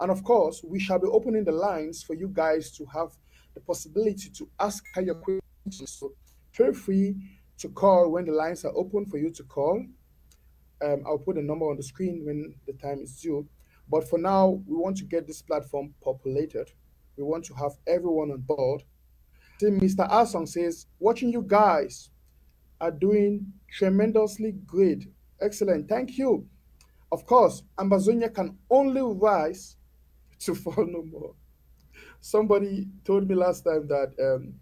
And of course, we shall be opening the lines for you guys to have the possibility to ask her your questions. So feel free to call when the lines are open for you to call. I'll put a number on the screen when the time is due. But for now, we want to get this platform populated. We want to have everyone on board. See, Mr. Asong says, watching you guys are doing tremendously great. Excellent. Thank you. Of course, Ambazonia can only rise to fall no more. Somebody told me last time that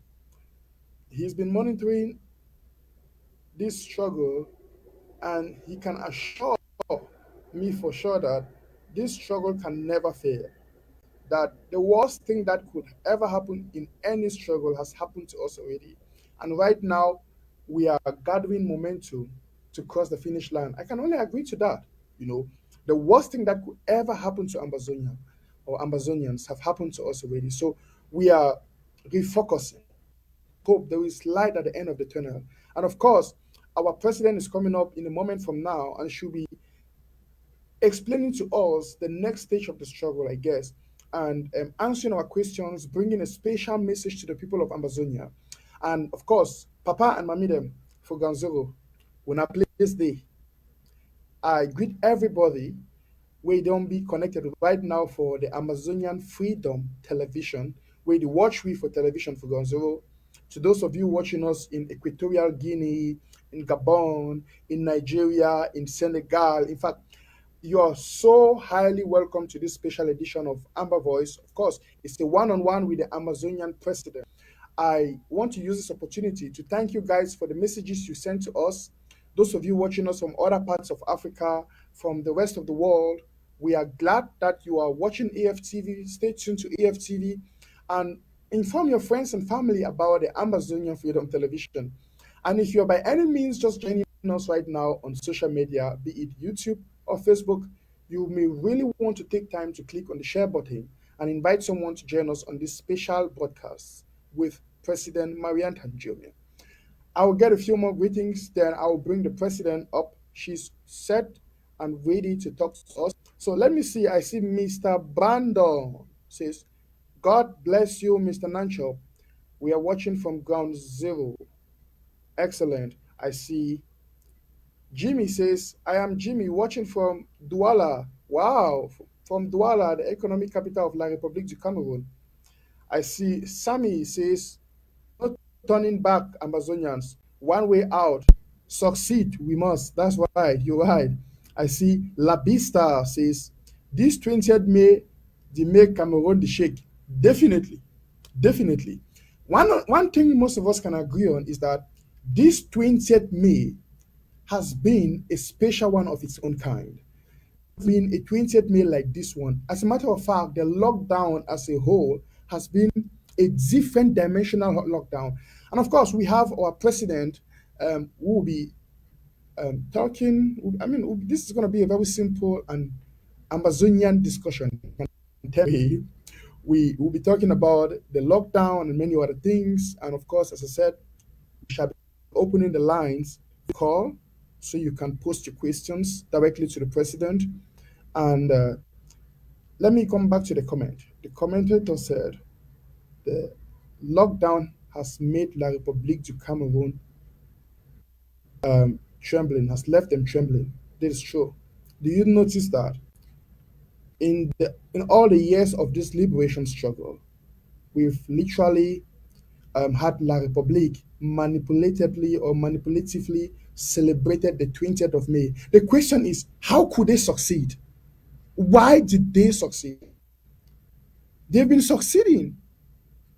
he's been monitoring this struggle and he can assure me for sure that this struggle can never fail. That the worst thing that could ever happen in any struggle has happened to us already. And right now, we are gathering momentum to cross the finish line. I can only agree to that. You know, the worst thing that could ever happen to Ambazonia or Ambazonians have happened to us already. So we are refocusing. Hope there is light at the end of the tunnel. And of course, our president is coming up in a moment from now and should be explaining to us the next stage of the struggle, I guess, and answering our questions, bringing a special message to the people of Ambazonia. And of course, Papa and Mamidem for Ganzoro, when I play this day, I greet everybody where don't be connected right now for the Amazonian Freedom Television, where the watch we for television for Gonzalo. To those of you watching us in Equatorial Guinea, in Gabon, in Nigeria, in Senegal, in fact, you are so highly welcome to this special edition of Amber Voice. Of course, it's the one-on-one with the Amazonian president. I want to use this opportunity to thank you guys for the messages you sent to us. Those of you watching us from other parts of Africa, from the rest of the world, we are glad that you are watching AFTV. Stay tuned to AFTV and inform your friends and family about the Ambazonian Freedom Television. And if you're by any means just joining us right now on social media, be it YouTube or Facebook, you may really want to take time to click on the share button and invite someone to join us on this special broadcast with President Marianta Jr. I will get a few more greetings, then I will bring the president up. She's set and ready to talk to us. So let me see. I see Mr. Brandon says, God bless you, Mr. Nancho. We are watching from ground zero. Excellent. I see Jimmy says, I am Jimmy watching from Douala. Wow. From Douala, the economic capital of La République du Cameroon. I see Sammy says, no turning back, Amazonians. One way out. Succeed, we must. That's right. You're right. I see Labista says, this 20th May, the make Cameroon the shake. Definitely. Definitely. One thing most of us can agree on is that this 20th May has been a special one of its own kind. Been a 20th May like this one. As a matter of fact, the lockdown as a whole has been a different dimensional lockdown. And of course, we have our president who will be talking. I mean, this is going to be a very simple and Amazonian discussion. We will be talking about the lockdown and many other things. And of course, as I said, we shall be opening the lines to call so you can post your questions directly to the president. And let me come back to the comment. The commentator said the lockdown has made La République du Cameroon trembling, has left them trembling. This is true. Do you notice that in all the years of this liberation struggle, we've literally had La République manipulatedly or manipulatively celebrated the 20th of May. The question is, how could they succeed? Why did they succeed? They've been succeeding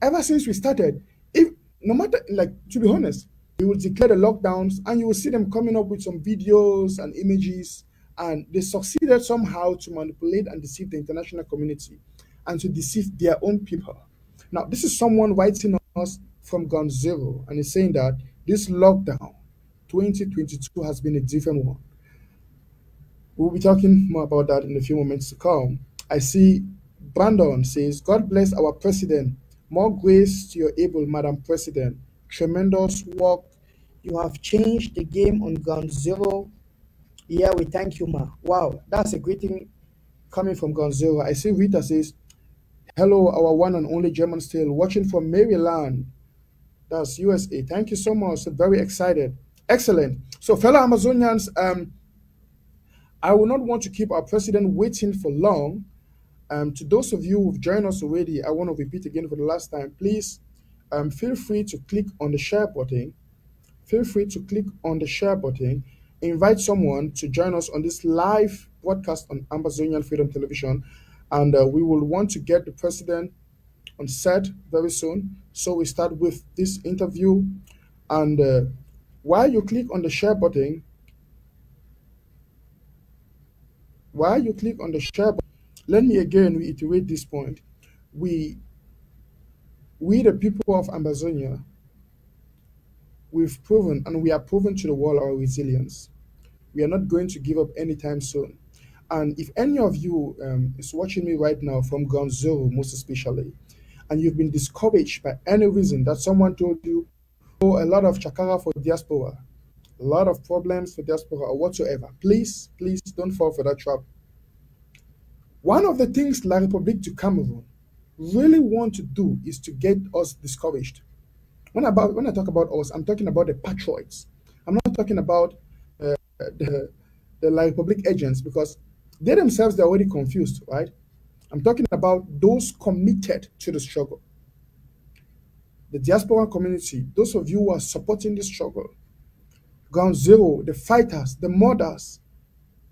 ever since we started. If no matter, like, to be honest, we will declare the lockdowns and you will see them coming up with some videos and images, and they succeeded somehow to manipulate and deceive the international community and to deceive their own people. Now, this is someone writing us from ground zero and is saying that this lockdown 2022 has been a different one. We'll be talking more about that in a few moments to come. I see Brandon says, God bless our president. More grace to your able Madam President. Tremendous work. You have changed the game on ground zero. Yeah, we thank you, ma. Wow, that's a great thing. coming from Gonzalo. I see Rita says, hello, our one and only German still watching from Maryland. That's USA. Thank you so much. Very excited. Excellent. So, fellow Amazonians, I will not want to keep our president waiting for long. To those of you who've joined us already, I want to repeat again for the last time. Please feel free to click on the share button. Feel free to click on the share button. Invite someone to join us on this live broadcast on Ambazonian Freedom Television. And we will want to get the president on set very soon. So we start with this interview. And while you click on the share button, while you click on the share button, let me again reiterate this point. We we the people of Ambazonia, we've proven and we are proven to the world our resilience. We are not going to give up anytime soon. And if any of you is watching me right now from ground zero, most especially, and you've been discouraged by any reason that someone told you, oh, a lot of chakara for diaspora, a lot of problems for diaspora or whatsoever, please, please don't fall for that trap. One of the things La République du Cameroon really want to do is to get us discouraged. When I talk about us, I'm talking about the patriots. I'm not talking about the La Republic agents because they themselves they're already confused, right? I'm talking about those committed to the struggle, the diaspora community, those of you who are supporting this struggle, ground zero, the fighters, the mothers.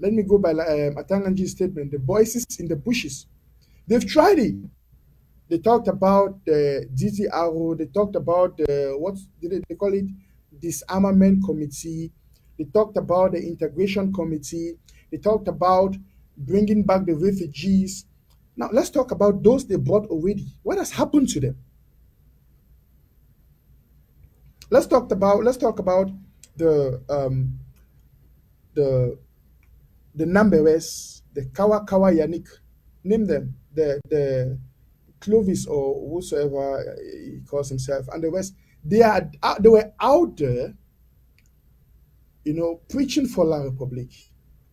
Let me go by Atanganji's statement: the voices in the bushes. They've tried it. They talked about the DTRO. They talked about the what did they call it? Disarmament committee. They talked about the integration committee. They talked about bringing back the refugees. Now let's talk about those they brought already. What has happened to them? Let's talk about the um, the the Namberes, the Kawa Kawa Yannick. Name them. The Clovis or whosoever he calls himself, and the rest. They were out there, preaching for La Republique,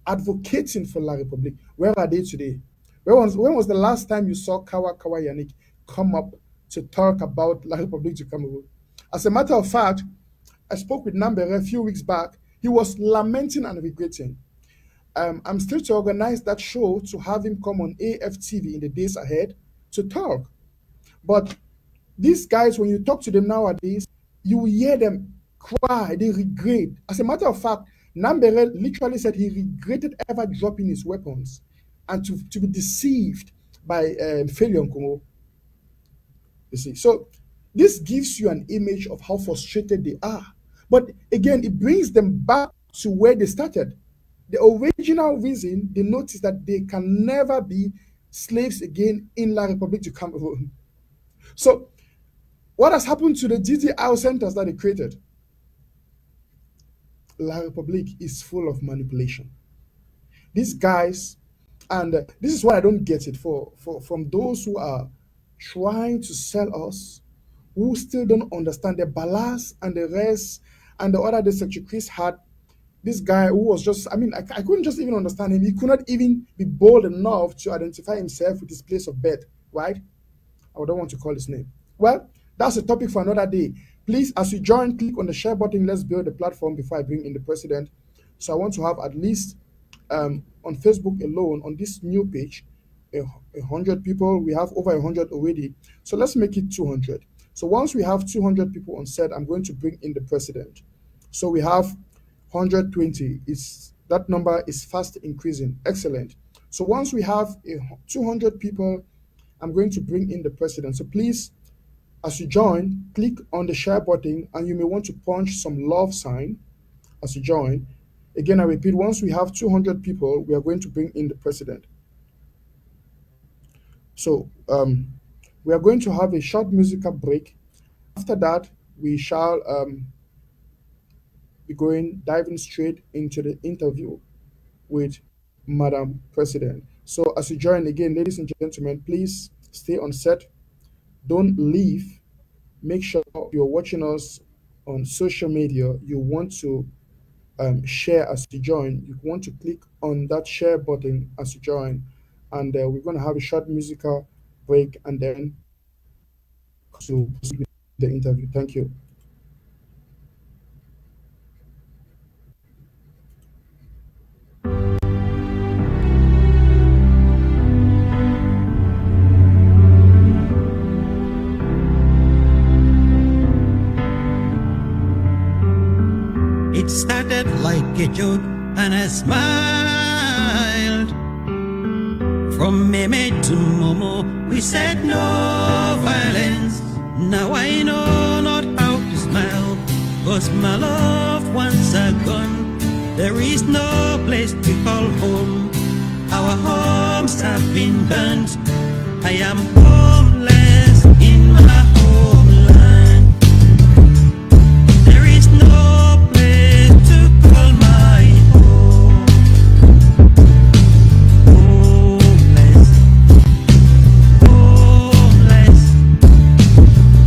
advocating for La Republique. Where are they today? When was the last time you saw Kawa Kawa Yannick come up to talk about La Republique du Cameroon? As a matter of fact, I spoke with Nambere a few weeks back. He was lamenting and regretting. I'm still to organize that show to have him come on AFTV in the days ahead to talk. But these guys, when you talk to them nowadays, you will hear them cry, they regret. As a matter of fact, Nambere literally said he regretted ever dropping his weapons and to be deceived by failure Congo. You see, so this gives you an image of how frustrated they are. But again, it brings them back to where they started. The original reason they noticed that they can never be slaves again in La République du Cameroon. So what has happened to the DDR centers that they created? La République is full of manipulation. These guys, and this is what I don't get it for from those who are trying to sell us, who still don't understand the ballast and the rest and the other the Secretary Chris had. This guy who was just, I mean, I couldn't just even understand him. He could not even be bold enough to identify himself with his place of birth, right? I don't want to call his name. Well, that's a topic for another day. Please, as you join, click on the share button. Let's build the platform before I bring in the president. So I want to have at least on Facebook alone, on this new page, 100 people. We have over 100 already. So let's make it 200. So once we have 200 people on set, I'm going to bring in the president. So we have 120. That number is fast increasing. Excellent. So once we have 200 people, I'm going to bring in the president. So please, as you join, click on the share button and you may want to punch some love sign as you join. Again, I repeat, once we have 200 people, we are going to bring in the president. So we are going to have a short musical break. After that, we shall be diving straight into the interview with Madam President. So as you join again, ladies and gentlemen, please stay on set. Don't leave. Make sure you're watching us on social media. You want to share as you join. You want to click on that share button as you join. and we're going to have a short musical break and then to proceed with the interview. Thank you. It started like a joke and I smiled. From Meme to Momo, we said no violence. Now I know not how to smile, 'cause my loved ones are gone. There is no place to call home. Our homes have been burnt. I am homeless in my homeland. There is no place to call my home. Homeless, homeless,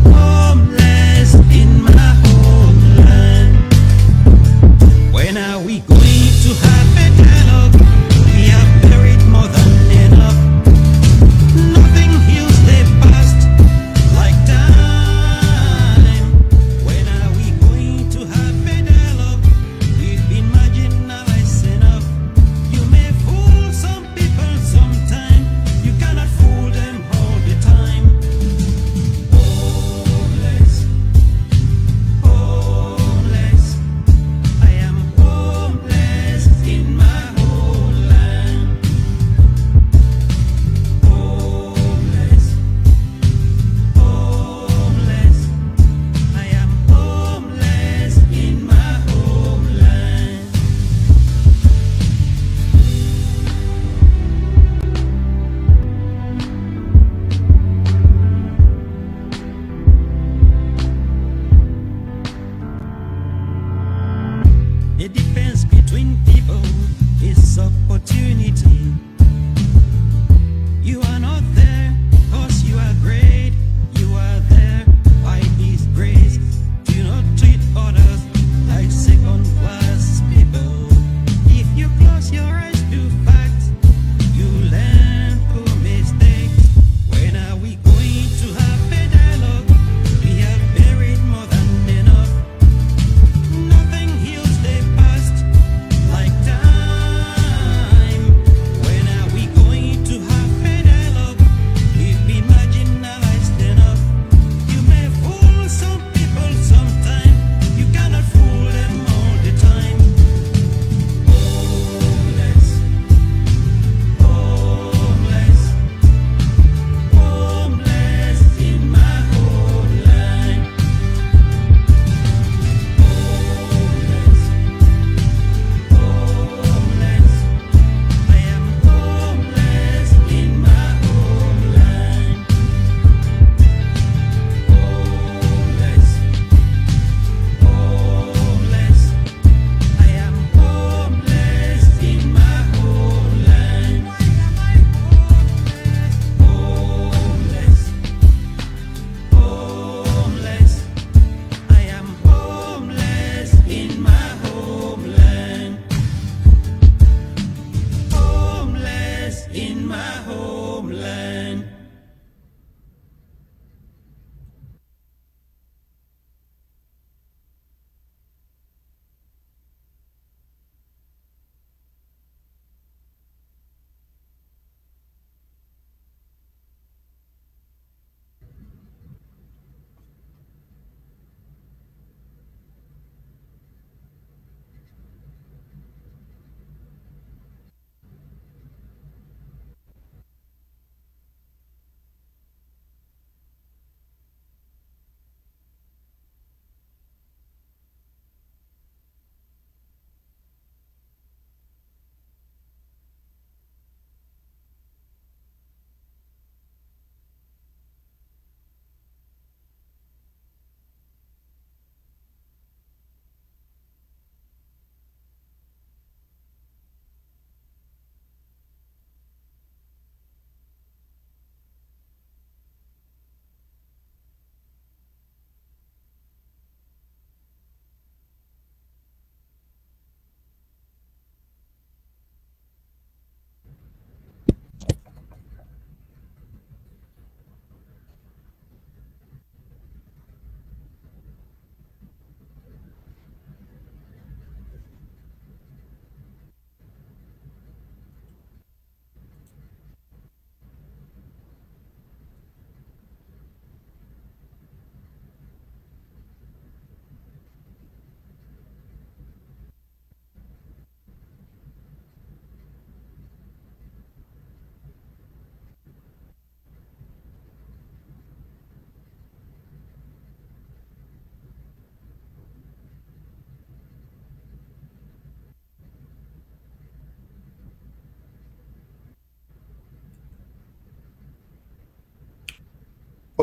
homeless in my homeland. When are we going to have a dialogue? We have buried more than enough. Nothing heals the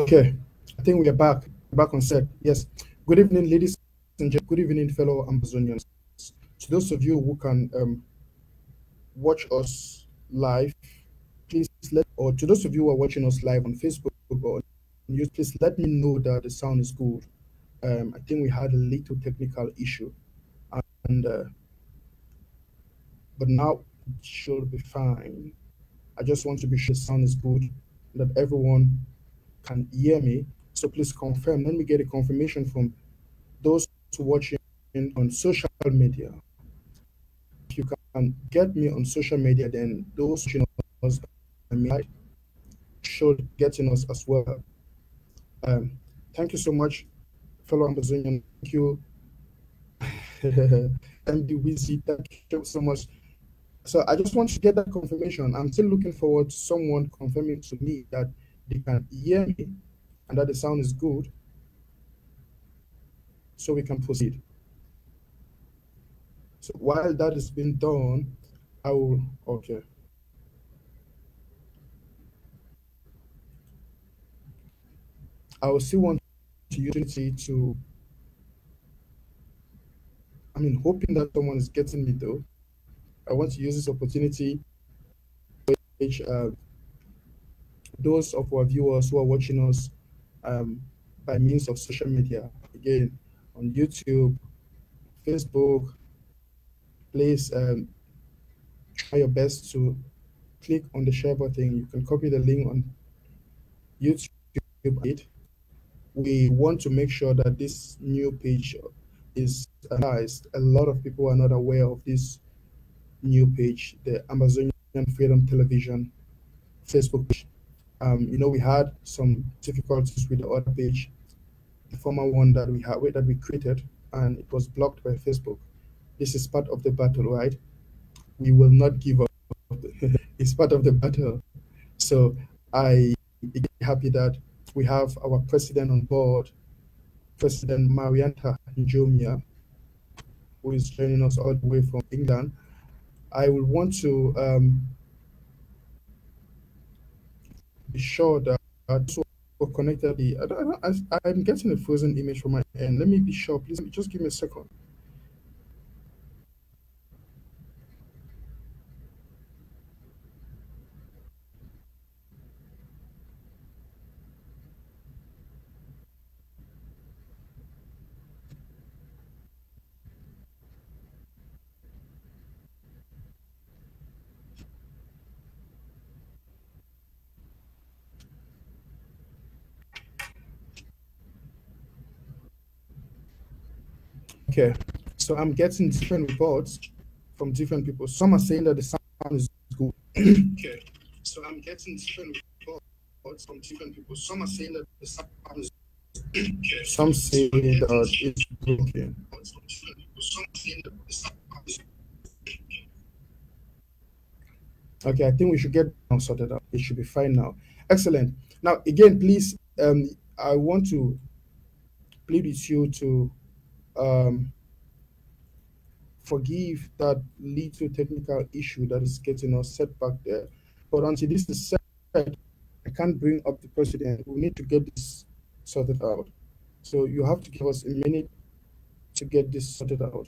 Okay, I think we are back. Back on set. Yes. Good evening, ladies and gentlemen. Good evening, fellow Ambazonians. To those of you who can watch us live, please let, or to those of you who are watching us live on Facebook or on YouTube, please let me know that the sound is good. I think we had a little technical issue, and but now it should be fine. I just want to be sure the sound is good, that everyone can hear me. So please confirm. Let me get a confirmation from those watching on social media. If you can get me on social media, then those watching us by me should getting us as well. Um, Thank you so much, fellow Amazonian. Thank you, MD Wizzy. Thank you so much. So I just want to get that confirmation. I'm still looking forward to someone confirming to me that they can hear me and that the sound is good, so we can proceed. So while that is being done, I will. Okay. I will still want to use it to. I mean, hoping that someone is getting me though. I want to use this opportunity which those of our viewers who are watching us um, by means of social media, again, on YouTube, Facebook, please try your best to click on the share button. You can copy the link on YouTube. We want to make sure that this new page is analyzed. A lot of people are not aware of this new page, the Amazonian Freedom Television Facebook page. We had some difficulties with the other page, the former one that we created, and it was blocked by Facebook. This is part of the battle, right? We will not give up. It's part of the battle. So I be happy that we have our president on board, President Marianta Njomia, who is joining us all the way from England. I will want to be sure that those who are connected. I'm getting a frozen image from my end. Let me be sure. Please just give me a second. Okay. So I'm getting different reports from different people. Some are saying that the sound is good. Okay. So I'm getting different reports from different people. Some are saying that the sound is good. Some say that it's broken. Okay, I think we should get now sorted out. It should be fine now. Excellent. Now, again, please, I want to plead with you to um, forgive that little technical issue that is getting us set back there. But until this is set, I can't bring up the president. We need to get this sorted out. So you have to give us a minute to get this sorted out.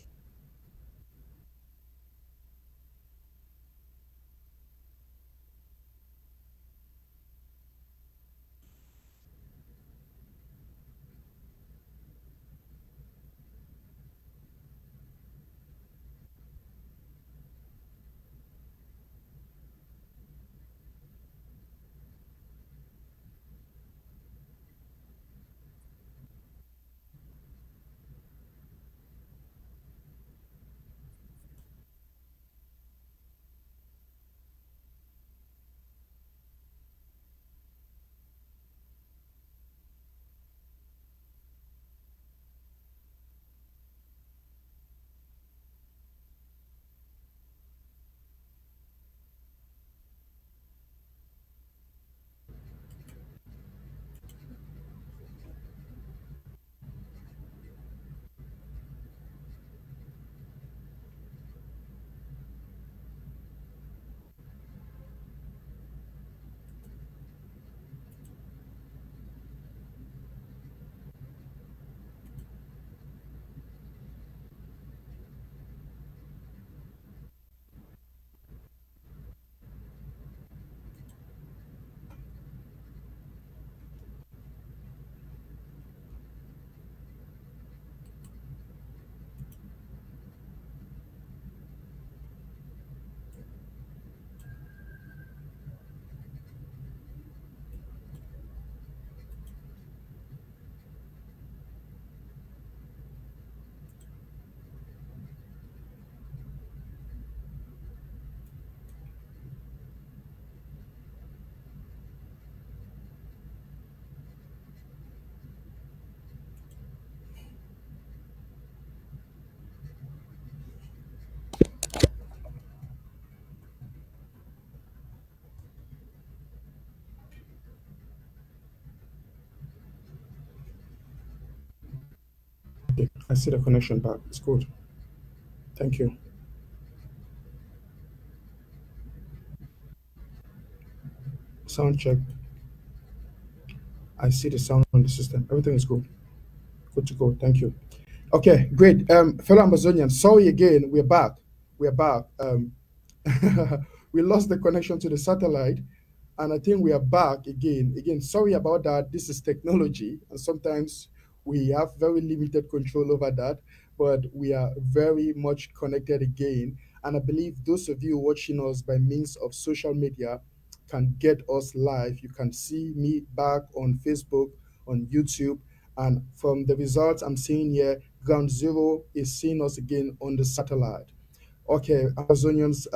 I see the connection back. It's good. Thank you. Sound check. I see the sound on the system. Everything is good. Good to go. Thank you. Okay, great. Fellow Amazonians, sorry again. We're back. We're back. We lost the connection to the satellite, and I think we are back again. Again, sorry about that. This is technology, and sometimes we have very limited control over that, but we are very much connected again. And I believe those of you watching us by means of social media can get us live. You can see me back on Facebook, on YouTube, and from the results I'm seeing here, Ground Zero is seeing us again on the satellite. Okay, Amazonians,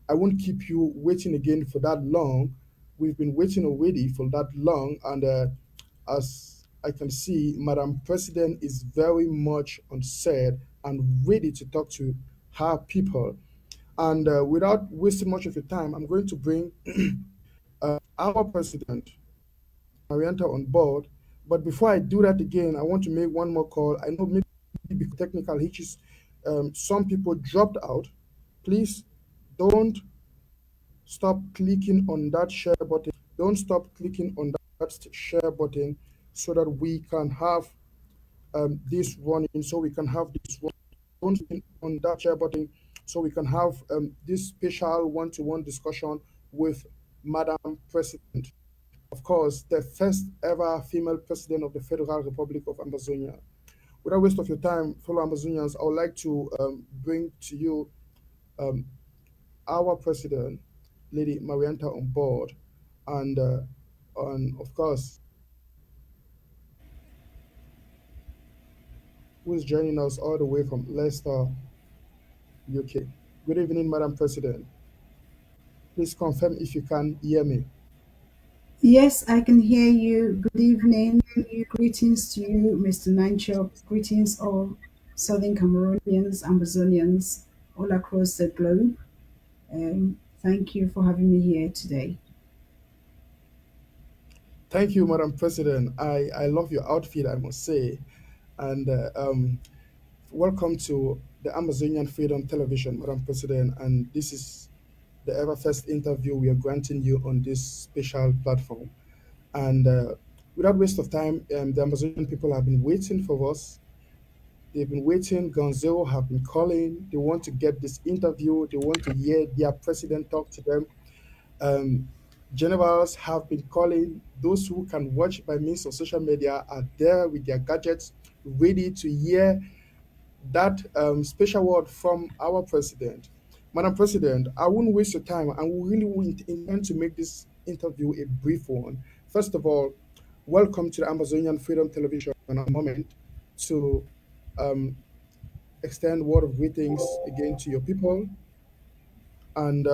I won't keep you waiting again for that long. We've been waiting already for that long, and as I can see, Madam President is very much on set and ready to talk to her people. And without wasting much of your time, I'm going to bring our president, Marianta, on board. But before I do that again, I want to make one more call. I know maybe because technical hitches, some people dropped out. Please don't stop clicking on that share button. Don't stop clicking on that share button so that we can have this running, so we can have this running. Don't click on that share button so we can have this special one-to-one discussion with Madam President. Of course, the first ever female president of the Federal Republic of Ambazonia. Without waste of your time, fellow Amazonians, I would like to bring to you um, our president, Lady Marianta, on board, and of course, who is joining us all the way from Leicester, UK. Good evening, Madam President. Please confirm if you can hear me. Yes, I can hear you. Good evening. Greetings to you, Mr. Nanchok. Greetings, all Southern Cameroonians, Ambazonians, all across the globe. Thank you for having me here today. Thank you, Madam President. I love your outfit, I must say. And welcome to the Amazonian Freedom Television, Madam President. And this is the ever first interview we are granting you on this special platform. And without waste of time, the Amazonian people have been waiting for us. They've been waiting. Gonzalo have been calling. They want to get this interview. They want to hear their president talk to them. Um, Generals have been calling. Those who can watch by means of social media are there with their gadgets, ready to hear that special word from our president. Madam President, I won't waste your time, and we really won't intend to make this interview a brief one. First of all, welcome to the Amazonian Freedom Television. A moment to um, extend word of greetings again to your people, and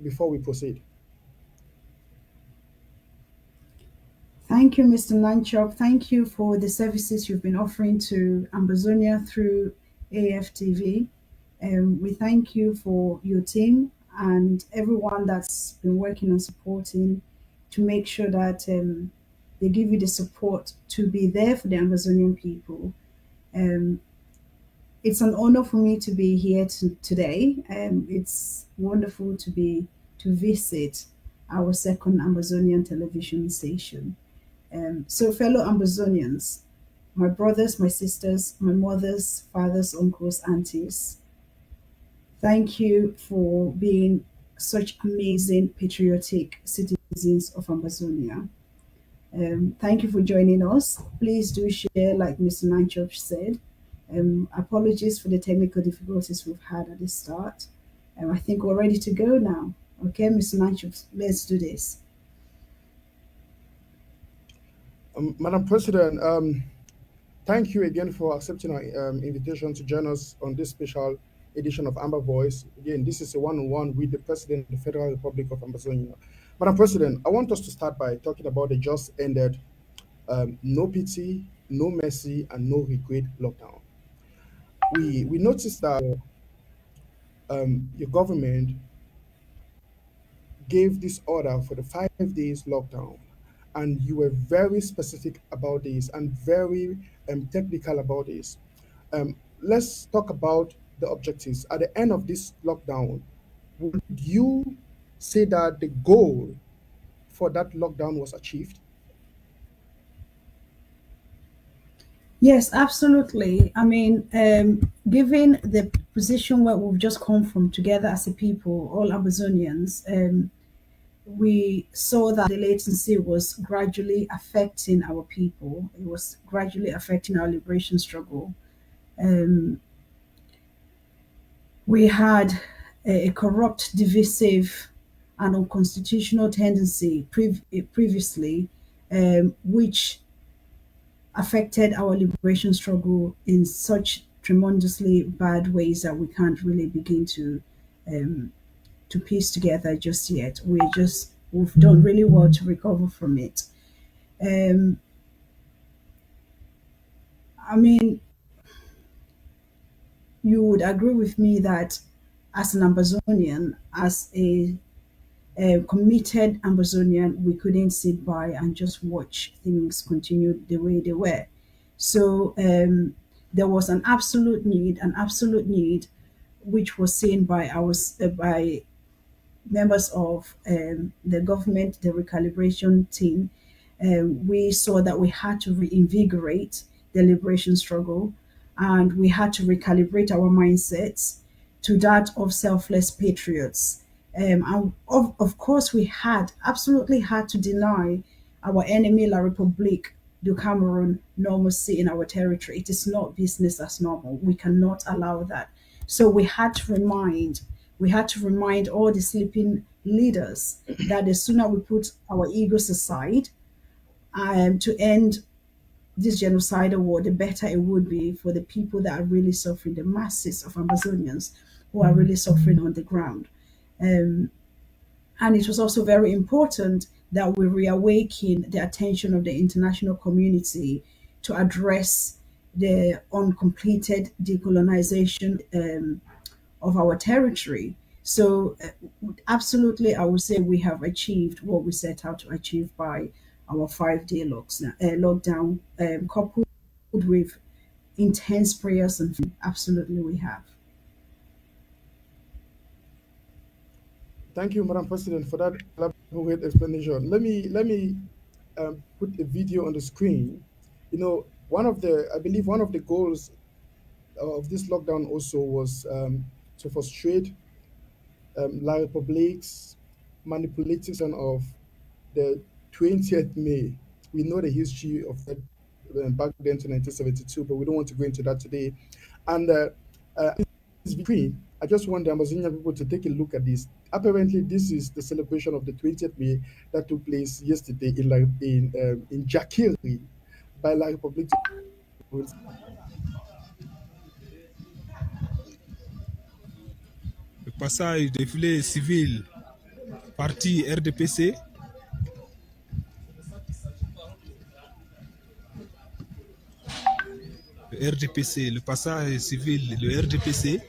before we proceed. Thank you, Mr. Nanchok. Thank you for the services you've been offering to Ambazonia through AFTV. We thank you for your team and everyone that's been working and supporting to make sure that they give you the support to be there for the Amazonian people. Um, it's an honor for me to be here today. It's wonderful to visit our second Amazonian television station. So, fellow Ambazonians, my brothers, my sisters, my mothers, fathers, uncles, aunties, thank you for being such amazing, patriotic citizens of Ambazonia. Thank you for joining us. Please do share, like Mr. Nanchov said. Apologies for the technical difficulties we've had at the start. I think we're ready to go now. Okay, Mr. Nanchov, let's do this. Madam President, thank you again for accepting our invitation to join us on this special edition of Amber Voice. Again, this is a one-on-one with the President of the Federal Republic of Ambazonia. Madam President, I want us to start by talking about the just ended no pity, no mercy, and no regret lockdown. We noticed that your government gave this order for the 5 days lockdown, and you were very specific about this and very technical about this. Let's talk about the objectives. At the end of this lockdown, would you say that the goal for that lockdown was achieved? Yes, absolutely. I mean, given the position where we've just come from together as a people, all Amazonians, we saw that the latency was gradually affecting our people. It was gradually affecting our liberation struggle. Um, we had a corrupt, divisive, and unconstitutional tendency previously, which affected our liberation struggle in such tremendously bad ways that we can't really begin um, to piece together just yet. We've done really well to recover from it. Um, I mean, you would agree with me that as an Ambazonian, as a committed Ambazonian, we couldn't sit by and just watch things continue the way they were. So there was an absolute need, which was seen by by members of the government, the recalibration team. We saw that we had to reinvigorate the liberation struggle, and we had to recalibrate our mindsets to that of selfless patriots. And of course, we had absolutely had to deny our enemy, La République du Cameroon, normalcy in our territory. It is not business as normal. We cannot allow that. So we had to remind all the sleeping leaders that the sooner we put our egos aside to end this genocidal war, the better it would be for the people that are really suffering, the masses of Amazonians who are really suffering on the ground. Um, and it was also very important that we reawaken the attention of the international community to address the uncompleted decolonization of our territory. So, absolutely, I would say we have achieved what we set out to achieve by our 5 day lockdown, coupled with intense prayers and absolutely we have. Thank you, Madam President, for that elaborate explanation. Let me put a video on the screen. I believe one of the goals of this lockdown also was to frustrate La Republic's manipulation of the 20th May. We know the history of that back then to 1972, but we don't want to go into that today. And this screen, I just want the Amazonian people to take a look at this. Apparently, this is the celebration of the 20th May that took place yesterday in Jakiri by La Republique. Le passage des filets civils, parti RDPC, le RDPC, le passage civil, le RDPC.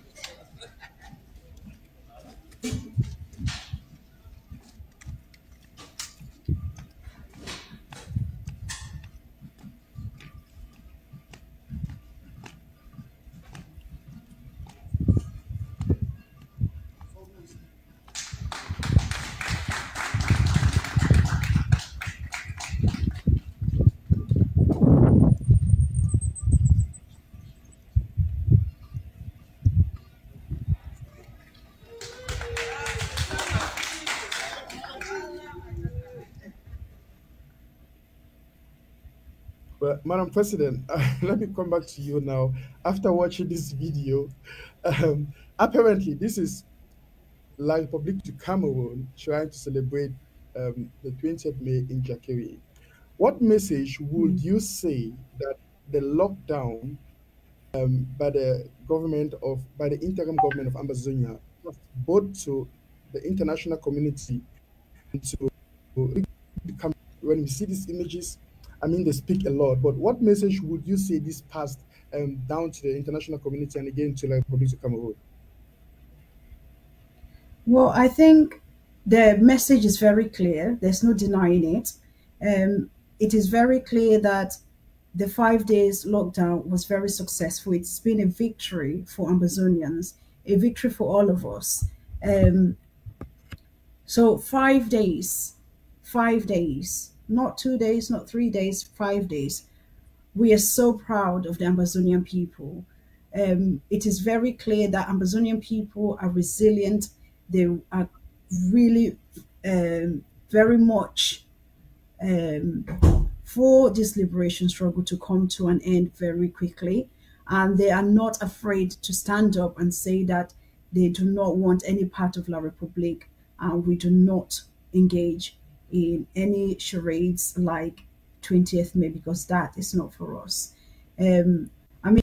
But Madam President, let me come back to you now. After watching this video, apparently this is La République du Cameroon trying to celebrate the 20th May in Jakiri. What message would you say that the lockdown by the interim government of Ambazonia, both to the international community and to when we see these images, I mean they speak a lot. But what message would you say this passed down to the international community and again to La Republic of Cameroon? Well, I think the message is very clear. There's no denying it. It is very clear that the 5 days lockdown was very successful. It's been a victory for Ambazonians, a victory for all of us. Um, so 5 days, 5 days, not 2 days, not 3 days, 5 days. We are so proud of the Ambazonian people. It is very clear that Ambazonian people are resilient. They are really very much for this liberation struggle to come to an end very quickly. And they are not afraid to stand up and say that they do not want any part of La Republique, and we do not engage in any charades like 20th May, because that is not for us. I mean,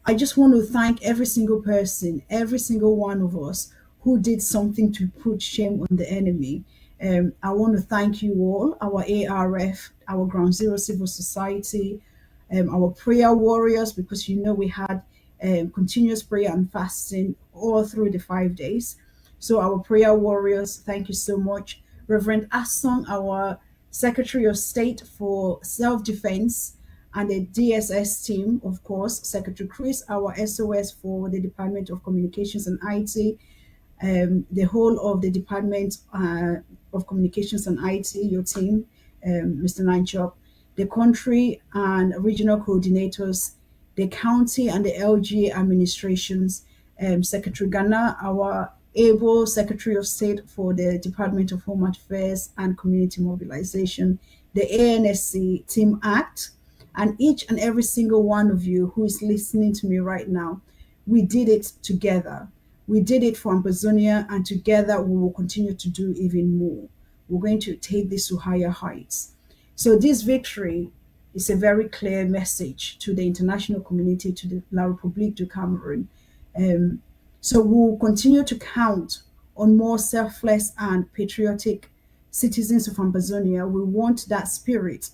I just want to thank every single person, every single one of us who did something to put shame on the enemy. I want to thank you all, our ARF, our Ground Zero Civil Society, our prayer warriors, because we had continuous prayer and fasting all through the 5 days. So, our prayer warriors, thank you so much. Reverend Assong, our Secretary of State for Self Defense, and the DSS team, of course, Secretary Chris, our SOS for the Department of Communications and IT, the whole of the Department of Communications and IT, your team, Mr. Ninechop, the country and regional coordinators, the county and the LGA administrations, Secretary Ghana, our able Secretary of State for the Department of Home Affairs and Community Mobilization, the ANSC Team Act, and each and every single one of you who is listening to me right now. We did it together. We did it for Ambazonia, and together we will continue to do even more. We're going to take this to higher heights. So, this victory is a very clear message to the international community, to the La République du Cameroon. Um, so, we'll continue to count on more selfless and patriotic citizens of Ambazonia. We want that spirit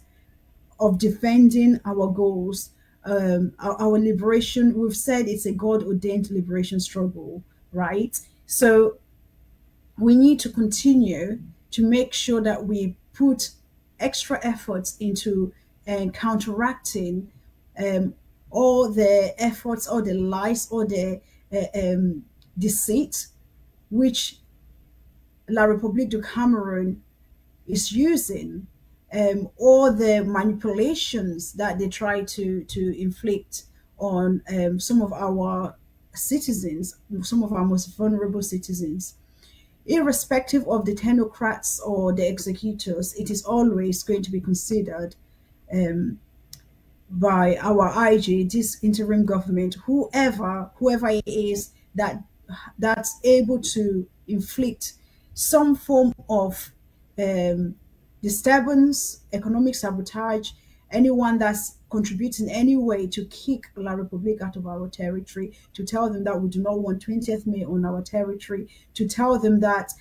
of defending our goals, our liberation. We've said it's a God ordained liberation struggle, right? So we need to continue to make sure that we put extra efforts into counteracting all the efforts, all the lies, all the deceit which La République du Cameroon is using, all the manipulations that they try to inflict on some of our citizens, some of our most vulnerable citizens. Irrespective of the technocrats or the executors, it is always going to be considered by our IG, this interim government, whoever it is that's able to inflict some form of um, disturbance, economic sabotage, anyone that's contributing in any way to kick La Republic out of our territory, to tell them that we do not want 20th May on our territory, to tell them that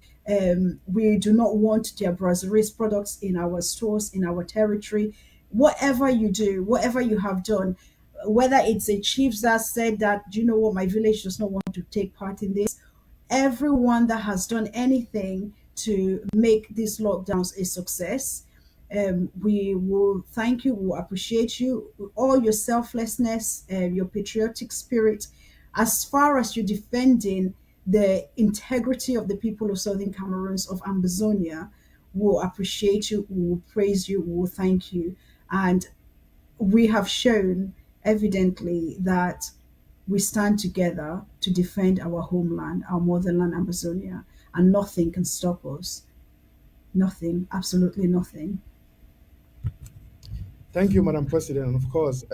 we do not want their brasseries products in our stores, in our territory. Whatever you do, whatever you have done, whether it's a chief that said that, do you know what, my village does not want to take part in this, everyone that has done anything to make these lockdowns a success, we will thank you, we will appreciate you, all your selflessness, your patriotic spirit, as far as you're defending the integrity of the people of Southern Cameroons, of Ambazonia. We'll appreciate you, we will praise you, we will thank you. And we have shown evidently that we stand together to defend our homeland, our motherland, Amazonia, and nothing can stop us. Nothing, absolutely nothing. Thank you, Madam President. And of course,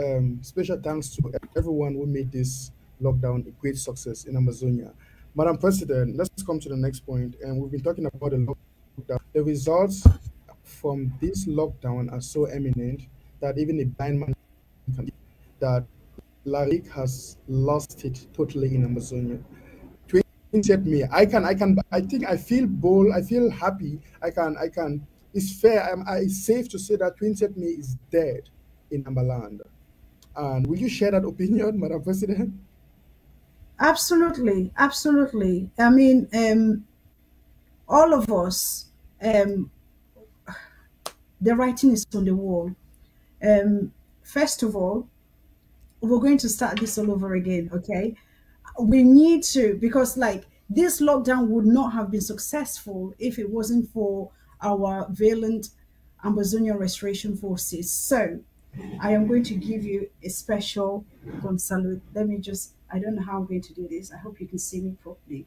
special thanks to everyone who made this lockdown a great success in Amazonia. Madam President, let's come to the next point. And we've been talking about the lockdown. The results from this lockdown are so eminent that even a blind man can see that Larik has lost it totally in Amazonia. Twinset me. I think I feel bold. I feel happy. It's fair. It's safe to say that Twinset me is dead in Ambaland. And will you share that opinion, Madam President? Absolutely, absolutely. I mean, all of us, um, the writing is on the wall. Um, first of all, we're going to start this all over again, okay? We need to, because like this lockdown would not have been successful if it wasn't for our valiant Ambazonia restoration forces. So I am going to give you a special gun salute. Let me just, I don't know how I'm going to do this. I hope you can see me properly.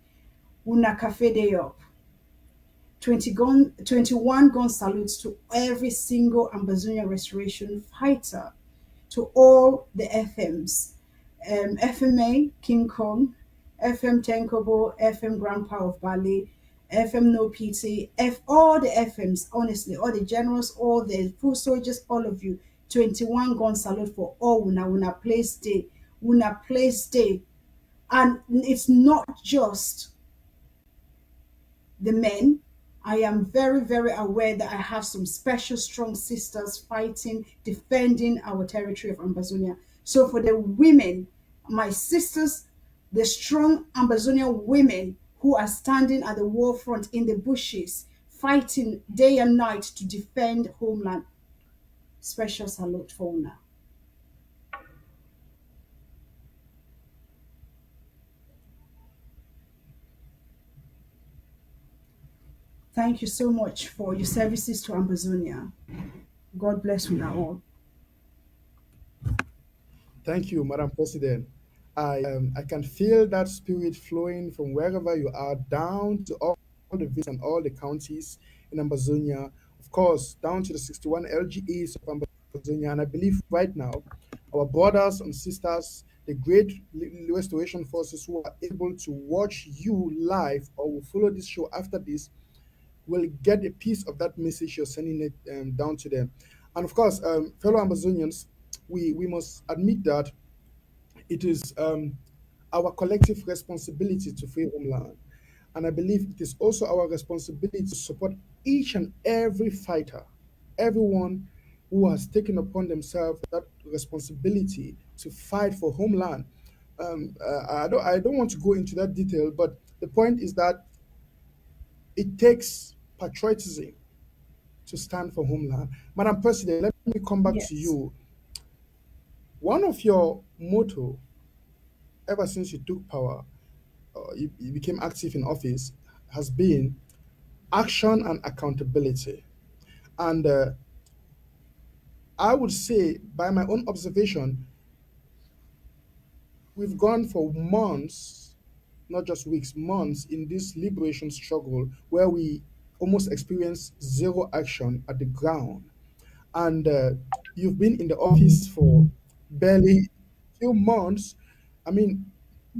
Una cafe day up. 21 gun salutes to every single Ambazonia restoration fighter, to all the FMs, FMA King Kong, FM Tenkobo, FM Grandpa of Bali, FM No PT, all the FMs, honestly, all the generals, all the full soldiers, all of you. 21 gun salute for all una place day, una place day. And it's not just the men. I am very, very aware that I have some special, strong sisters fighting, defending our territory of Ambazonia. So for the women, my sisters, the strong Ambazonian women who are standing at the war front in the bushes, fighting day and night to defend homeland, special salute for una. Thank you so much for your services to Ambazonia. God bless una all. Thank you, Madam President. I can feel that spirit flowing from wherever you are down to all the villages and all the counties in Ambazonia, of course, down to the 61 LGAs of Ambazonia. And I believe right now, our brothers and sisters, the great restoration forces who are able to watch you live or will follow this show after this will get a piece of that message you're sending it down to them. And of course, fellow Amazonians, we must admit that it is our collective responsibility to free homeland. And I believe it is also our responsibility to support each and every fighter, everyone who has taken upon themselves that responsibility to fight for homeland. I don't want to go into that detail, but the point is that it takes patriotism to stand for homeland. Madam President, let me come back to Yes. you. One of your motto ever since you took power, you became active in office, has been action and accountability. And I would say, by my own observation, we've gone for months, not just weeks, months in this liberation struggle where we almost experience zero action at the ground. And you've been in the office for barely few months. I mean,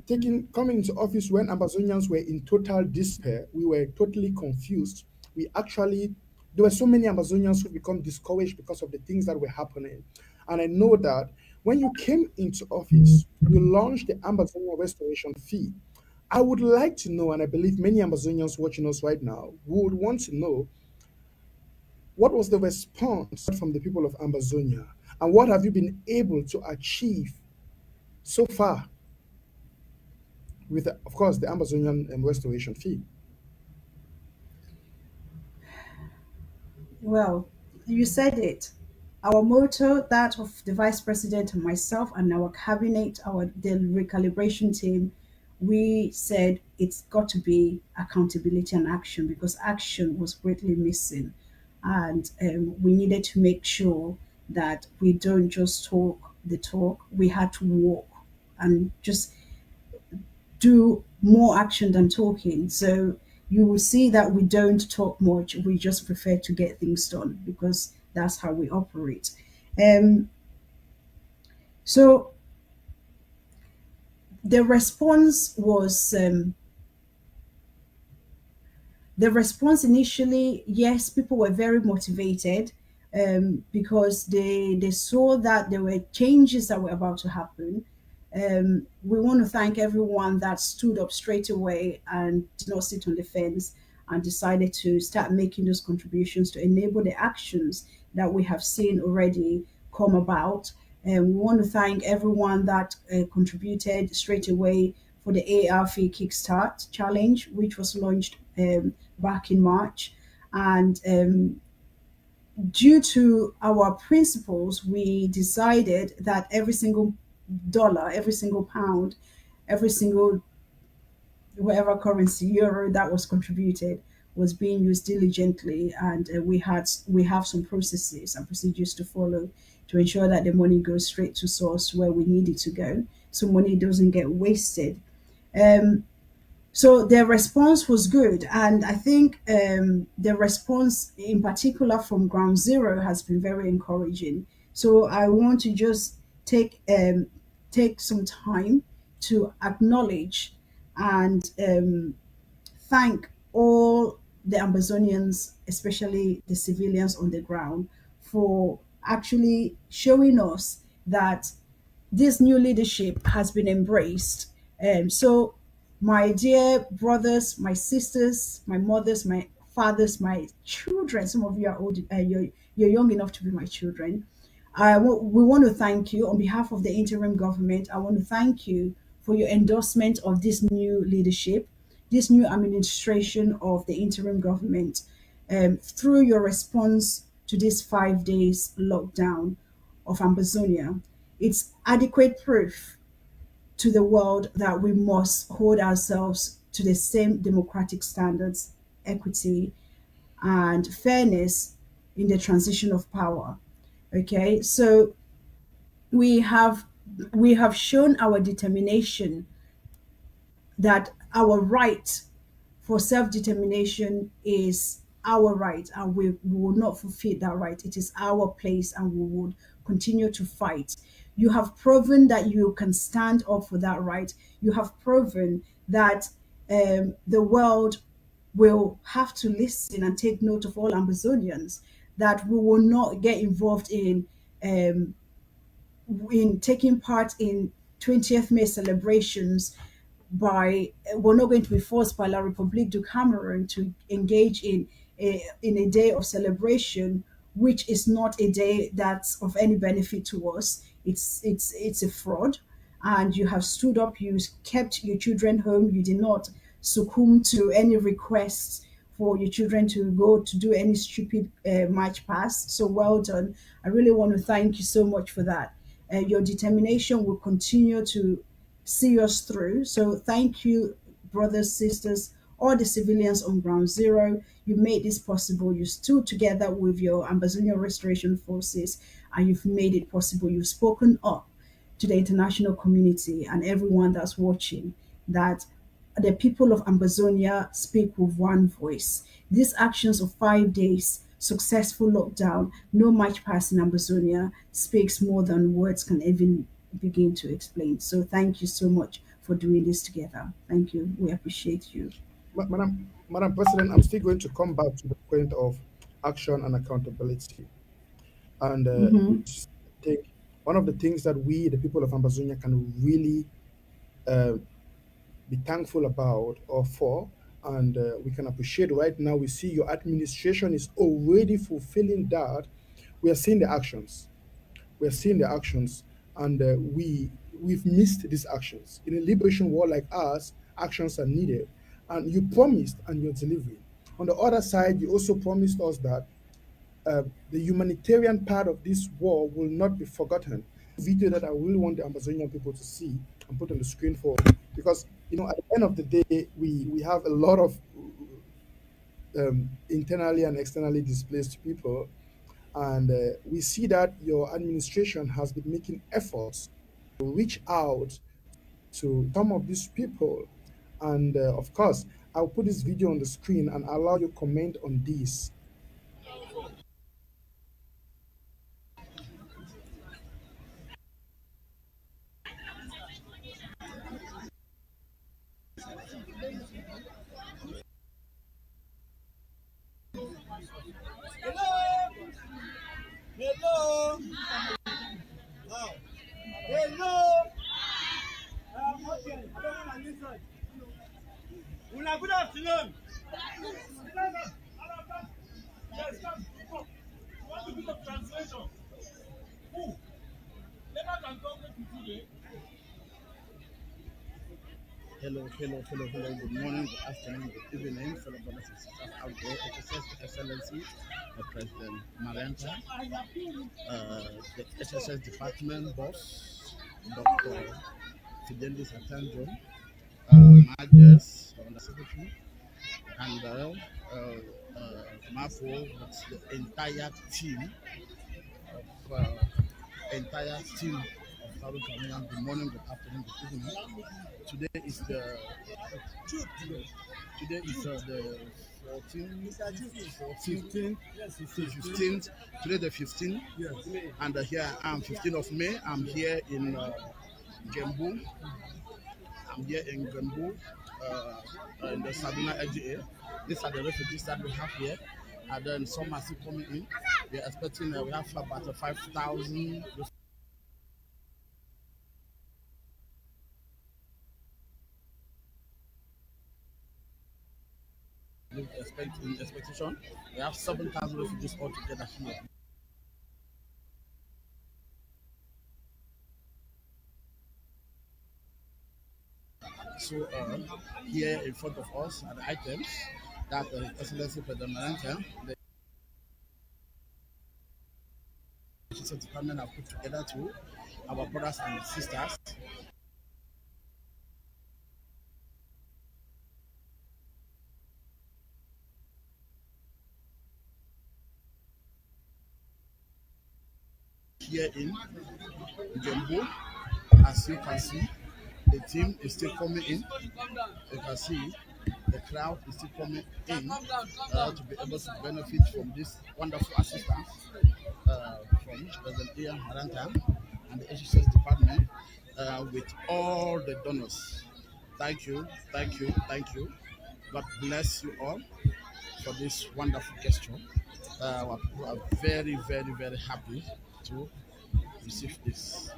taking coming into office when Amazonians were in total despair, we were totally confused. We actually There were so many Amazonians who become discouraged because of the things that were happening. And I know that when you came into office, you launched the Ambazonia Restoration Fee. I would like to know, and I believe many Amazonians watching us right now would want to know, what was the response from the people of Ambazonia, and what have you been able to achieve so far with, of course, the Amazonian Restoration Fee? Well, you said it. Our motto, that of the Vice President and myself and our cabinet, the recalibration team, we said it's got to be accountability and action, because action was greatly missing, and we needed to make sure that we don't just talk the talk. We had to walk and just do more action than talking. So you will see that we don't talk much. We just prefer to get things done because that's how we operate. Um, so the response was the response initially, yes, people were very motivated, because they saw that there were changes that were about to happen. We want to thank everyone that stood up straight away and did not sit on the fence and decided to start making those contributions to enable the actions that we have seen already come about. And we want to thank everyone that contributed straight away for the ARV Kickstart Challenge, which was launched back in March. And due to our principles, we decided that every single dollar, every single pound, every single whatever currency euro that was contributed was being used diligently, and we have some processes and procedures to follow to ensure that the money goes straight to source where we need it to go, so money doesn't get wasted. So their response was good, and I think the response, in particular from Ground Zero, has been very encouraging. So I want to just take some time to acknowledge and thank all the Ambazonians, especially the civilians on the ground, for actually showing us that this new leadership has been embraced. So, my dear brothers, my sisters, my mothers, my fathers, my children, some of you are old, you're young enough to be my children. We want to thank you on behalf of the interim government. I want to thank you for your endorsement of this new leadership, this new administration of the interim government, through your response to this 5 days lockdown of Ambazonia. It's adequate proof to the world that we must hold ourselves to the same democratic standards, equity, and fairness in the transition of power. Okay, so we have we have shown our determination that our right for self determination is our right, and we will not forfeit that right. It is our place, and we would continue to fight. You have proven that you can stand up for that right. You have proven that the world will have to listen and take note of all Amazonians, that we will not get involved um, in taking part in 20th May celebrations by we're not going to be forced by La République du Cameroon to engage in a day of celebration, which is not a day that's of any benefit to us. It's a fraud, and you have stood up. You kept your children home. You did not succumb to any requests for your children to go to do any stupid march past. So well done. I really want to thank you so much for that. Your determination will continue to see us through. So thank you, brothers, sisters, all the civilians on Ground Zero. You made this possible. You stood together with your Ambazonia Restoration Forces, and you've made it possible. You've spoken up to the international community and everyone that's watching that the people of Ambazonia speak with one voice. These actions of 5 days, successful lockdown, no march past in Ambazonia speaks more than words can even begin to explain. So thank you so much for doing this together. Thank you. We appreciate you. Madam President, I'm still going to come back to the point of action and accountability. And Mm-hmm. which I think one of the things that we, the people of Ambazonia, can really uh, be thankful about or for, and we can appreciate right now. We see your administration is already fulfilling that. We are seeing the actions. We are seeing the actions, and we've missed these actions. In a liberation war like ours, actions are needed, and you promised and you're delivering. On the other side, you also promised us that the humanitarian part of this war will not be forgotten. Video that I really want the Amazonian people to see and put on the screen for, because at the end of the day, we have a lot of internally and externally displaced people, and we see that your administration has been making efforts to reach out to some of these people. And of course, I'll put this video on the screen and allow you comment on this. Hello. Hello. Okay. Una, good afternoon. Yes, come. Come. You want to do the translation? Who? Never can talk with you today. hello. Good morning, good afternoon, good evening, fellow brothers and sisters out there. HSS Excellency, President Marianta, the HSS Department Boss, Dr. Fidelis Atanjo, Majes, the Secretary, and Mafo, with the entire team of Southern Carolina. Good morning, good afternoon, good evening. Today is the Today is the 14th, 14th, 15th. Today the 15th, and here I am, 15th of May. I'm here in Gembu. I'm here in Gembu, in the Sabina LGA. These are the refugees that we have here, and then some are still coming in. We are expecting we have about 5,000. In expectation, we have 7,000 refugees altogether here. So here in front of us are the items that the Excellency President Marianta, the Education Department have put together to our brothers and sisters. Here in Jumbo, as you can see, the team is still coming in. You can see the crowd is still coming in to be able to benefit from this wonderful assistance from President Ian Haranta and the HSS department with all the donors. Thank you, thank you, thank you. God bless you all for this wonderful gesture. We are very, very, very happy to receive this.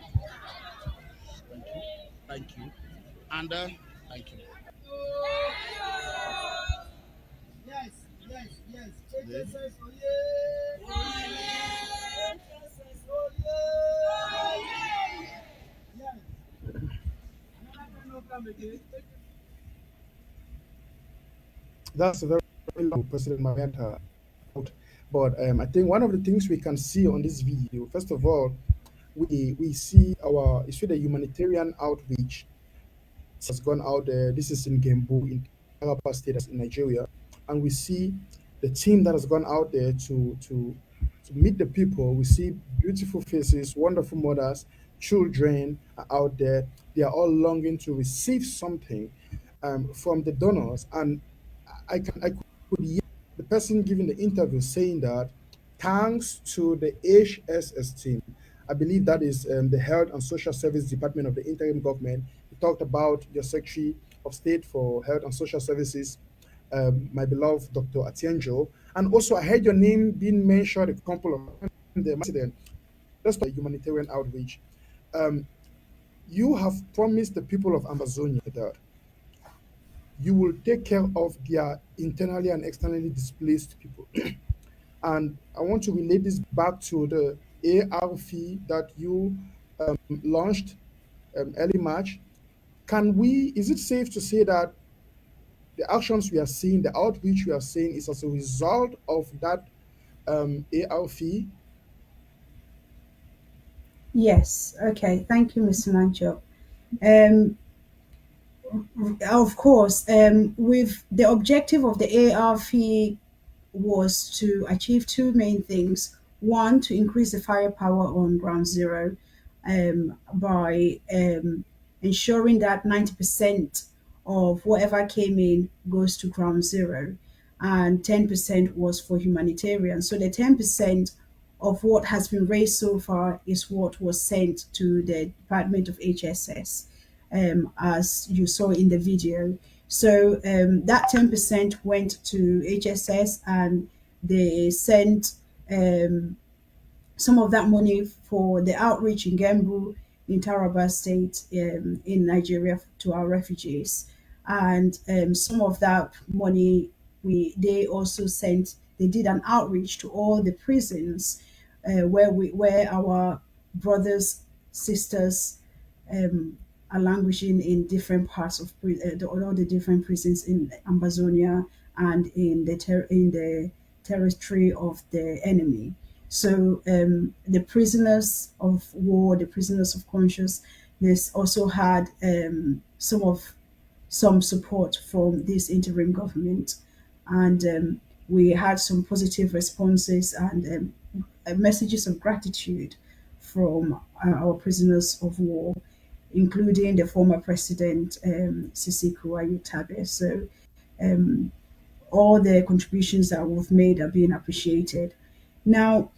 Thank you, thank you, and thank you. Today, That's a very long President Marianta out. But I think one of the things we can see on this video, first of all, we see the humanitarian outreach has gone out there. This is in Gembu in Taraba State, that's in Nigeria, and we see the team that has gone out there to meet the people. We see beautiful faces, wonderful mothers, children are out there. They are all longing to receive something from the donors, and I could hear the person giving the interview saying that thanks to the HSS team. I believe that is the Health and Social Service Department of the interim government. We talked about your Secretary of State for Health and Social Services, my beloved Dr. Atienjo. And also, I heard your name being mentioned a couple of times. The president, that's the humanitarian outreach. Um, you have promised the people of Ambazonia that you will take care of their internally and externally displaced people. And I want to relate this back to the ARV that you launched early March. Is it safe to say that the actions we are seeing, the outreach we are seeing is as a result of that ARV? Yes. Okay. Thank you, Mr. Nancho. Um, of course, with the objective of the ARV was to achieve two main things. One, to increase the firepower on ground zero by ensuring that 90% of whatever came in goes to ground zero, and 10% was for humanitarian. So the 10% of what has been raised so far is what was sent to the Department of HSS, as you saw in the video. So that 10% went to HSS, and they sent some of that money for the outreach in Gembu, in Taraba State, in Nigeria, to our refugees. And some of that money, they also sent, they did an outreach to all the prisons where our brothers, sisters, are languishing in different parts of all the different prisons in Ambazonia and in the territory of the enemy. So the prisoners of war, the prisoners of consciousness, also had some support from this interim government, and we had some positive responses and messages of gratitude from our prisoners of war, including the former president Sisi Tabe. So all the contributions that we've made are being appreciated. Now,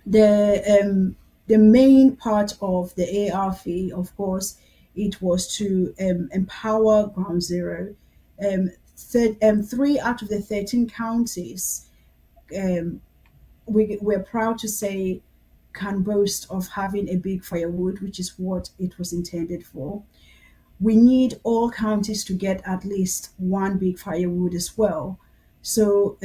the main part of the AR fee, of course, it was to empower Ground Zero. Three out of the 13 counties, we're proud to say, can boast of having a big firewood, which is what it was intended for. We need all counties to get at least one big firewood as well. So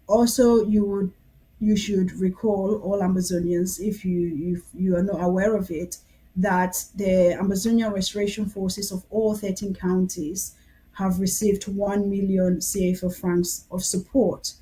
also, you should recall, all Amazonians, if you are not aware of it, that the Amazonian Restoration Forces of all 13 counties have received 1 million CFA francs of support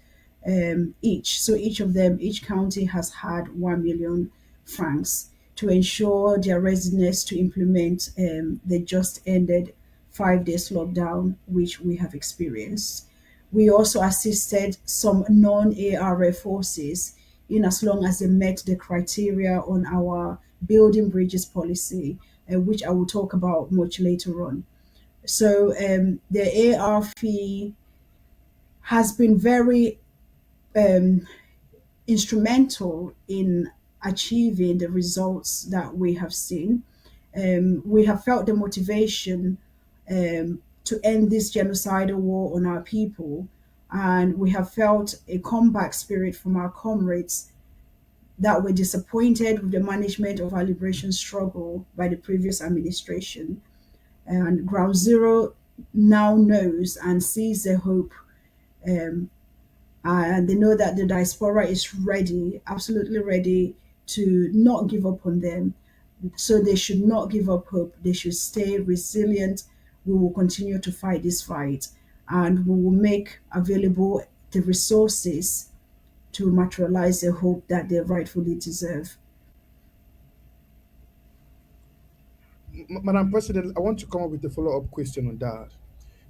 each. So each county has had 1 million francs to ensure their readiness to implement the just ended 5 days lockdown, which we have experienced. We also assisted some non-ARF forces in as long as they met the criteria on our building bridges policy, which I will talk about much later on. So the ARF has been very um, instrumental in achieving the results that we have seen. We have felt the motivation to end this genocidal war on our people, and we have felt a comeback spirit from our comrades that were disappointed with the management of our liberation struggle by the previous administration. And Ground Zero now knows and sees the hope, um, and they know that the diaspora is ready, absolutely ready to not give up on them. So they should not give up hope. They should stay resilient. We will continue to fight this fight, and we will make available the resources to materialize the hope that they rightfully deserve. Madam President, I want to come up with a follow-up question on that.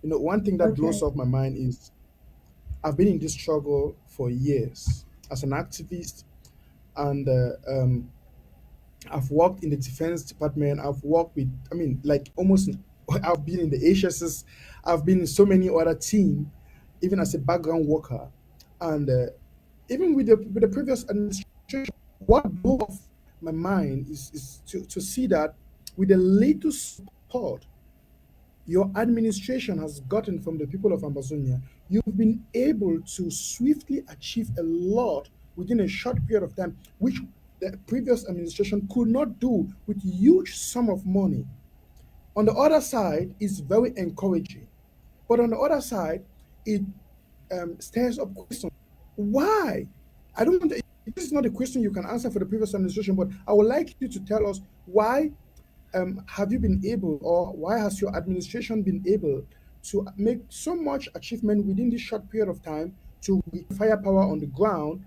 One thing that blows Okay. off my mind is I've been in this struggle for years as an activist, and I've worked in the defense department. I've worked with, I mean, like almost, I've been in the HSS. I've been in so many other teams, even as a background worker, and even with the previous administration. What blew off my mind is to see that with the little support your administration has gotten from the people of Ambazonia, you've been able to swiftly achieve a lot within a short period of time, which the previous administration could not do with huge sum of money. On the other side, it's very encouraging. But on the other side, it stirs up questions. Why? I don't want to, this is not a question you can answer for the previous administration, but I would like you to tell us why have you been able, or why has your administration been able to make so much achievement within this short period of time to with firepower on the ground?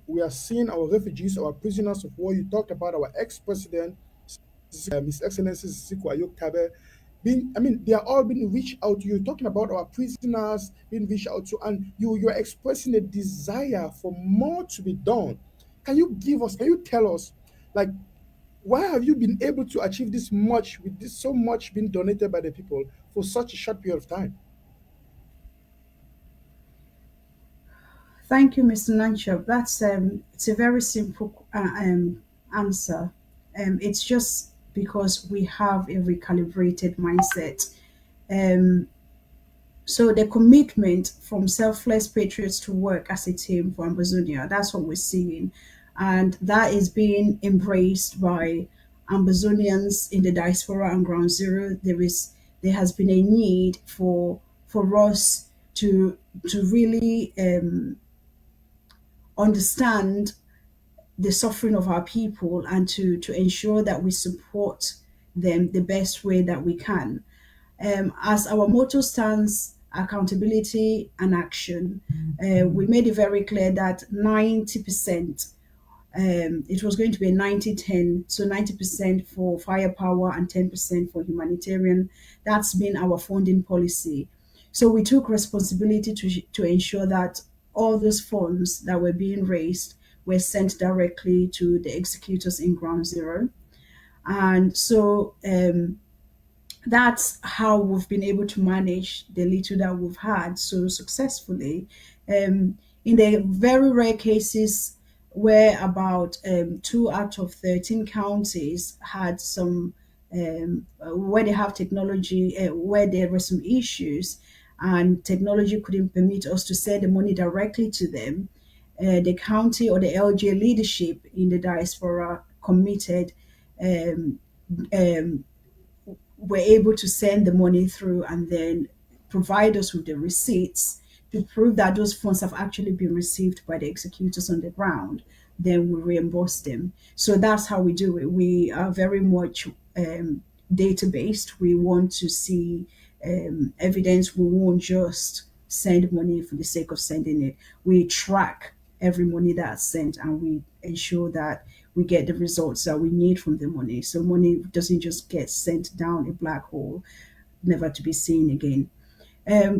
We are seeing our refugees, our prisoners of war. You talked about our ex-president, His Excellency Siku Ayok Tabe, being, I mean, they are all being reached out to. You're talking about our prisoners being reached out to, and you're expressing a desire for more to be done. Can you tell us, like, why have you been able to achieve this much with this so much being donated by the people for such a short period of time? Thank you, Mr. Nanchop. That's it's a very simple answer. It's just because we have a recalibrated mindset. Um, so the commitment from selfless patriots to work as a team for Ambazonia, that's what we're seeing. And that is being embraced by Ambazonians in the diaspora and ground zero. There has been a need for us to really understand the suffering of our people and to ensure that we support them the best way that we can. As our motto stands, accountability and action, we made it very clear that 90%, it was going to be a 90-10, so 90% for firepower and 10% for humanitarian. That's been our funding policy. So we took responsibility to ensure that all those funds that were being raised were sent directly to the executors in Ground Zero. And so that's how we've been able to manage the little that we've had so successfully. In the very rare cases where about 2 out of 13 counties had some, where they have technology, where there were some issues, and technology couldn't permit us to send the money directly to them, the county or the LGA leadership in the diaspora committed, um, um, were able to send the money through and then provide us with the receipts to prove that those funds have actually been received by the executors on the ground. Then we reimburse them. So that's how we do it. We are very much data based. We want to see evidence. We won't just send money for the sake of sending it. We track every money that's sent and we ensure that we get the results that we need from the money. So money doesn't just get sent down a black hole, never to be seen again.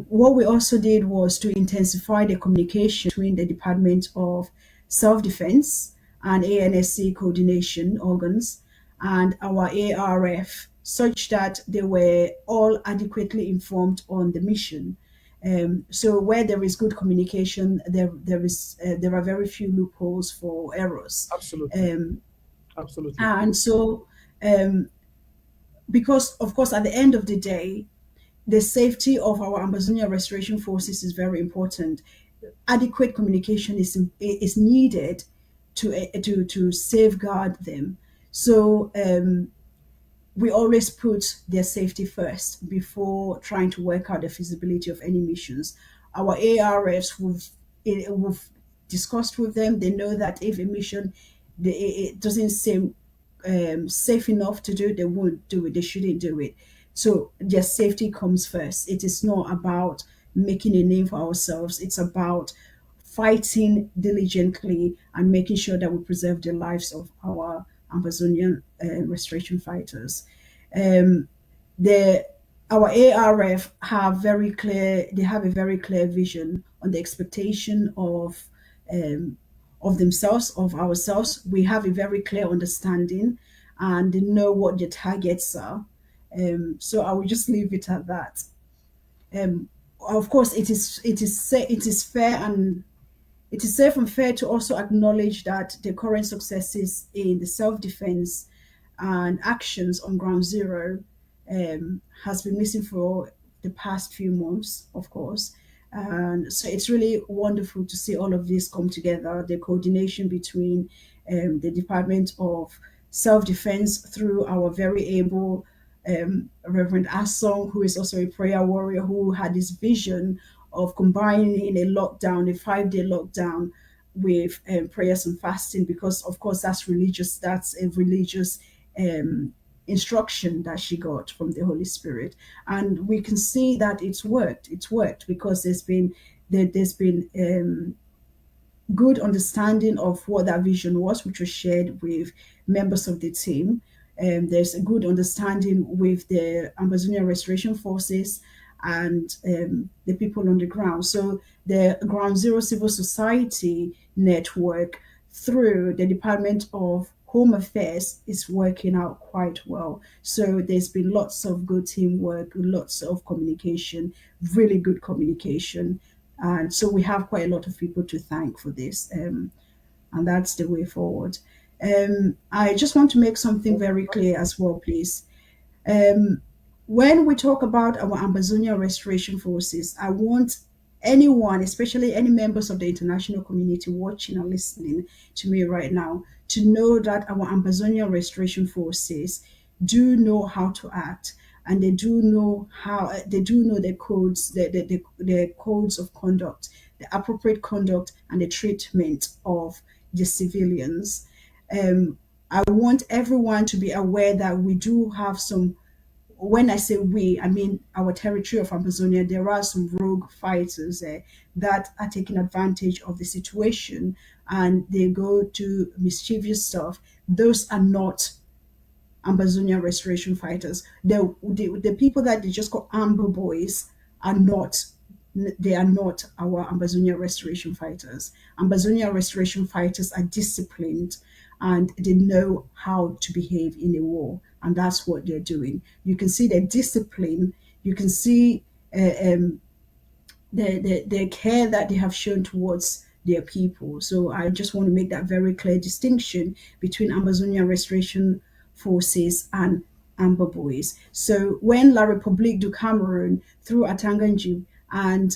What we also did was to intensify the communication between the Department of Self Defense and ANSC coordination organs and our ARF, such that they were all adequately informed on the mission. So where there is good communication, there are very few loopholes for errors. Absolutely. Um, Absolutely. and so, because of course, at the end of the day, the safety of our Ambazonia restoration forces is very important. Adequate communication is needed to safeguard them. So we always put their safety first before trying to work out the feasibility of any missions. Our ARFs, we've discussed with them. They know that if a mission it doesn't seem safe enough to do, they won't do it. They shouldn't do it. So their safety comes first. It is not about making a name for ourselves. It's about fighting diligently and making sure that we preserve the lives of our Amazonian restoration fighters. Um, the Our ARF have very clear. They have a very clear vision on the expectation um, of themselves, of ourselves. We have a very clear understanding, and they know what their targets are. So I will just leave it at that. Um, of course, it is fair and it is safe and fair to also acknowledge that the current successes in the self-defense and actions on Ground Zero has been missing for the past few months, of course. And so it's really wonderful to see all of this come together, the coordination between the Department of Self Defense through our very able Reverend Asong, who is also a prayer warrior, who had this vision of combining a lockdown, a 5-day lockdown, with prayers and fasting, because of course that's a religious um, instruction that she got from the Holy Spirit, and we can see that it's worked because there's been good understanding of what that vision was, which was shared with members of the team. There's a good understanding with the Amazonian Restoration Forces and the people on the ground. So the Ground Zero Civil Society network through the Department of Home Affairs is working out quite well. So there's been lots of good teamwork, lots of communication, really good communication. And so we have quite a lot of people to thank for this. And that's the way forward. I just want to make something very clear as well, please. Um, when we talk about our Ambazonia Restoration Forces, I want anyone, especially any members of the international community watching and listening to me right now, to know that our Ambazonia Restoration Forces do know how to act, and they do know the codes, the codes of conduct, the appropriate conduct and the treatment of the civilians. Um, I want everyone to be aware that we do have some. When I say we, I mean our territory of Amazonia. There are some rogue fighters that are taking advantage of the situation, and they go to mischievous stuff. Those are not Ambazonia restoration fighters. The people that they just call Amber Boys are not. They are not our Ambazonia restoration fighters. Ambazonia restoration fighters are disciplined and they know how to behave in a war, and that's what they're doing. You can see their discipline. You can see the care that they have shown towards their people. So I just want to make that very clear distinction between Amazonia Restoration Forces and Amber Boys. So when La République du Cameroon through Atanganju and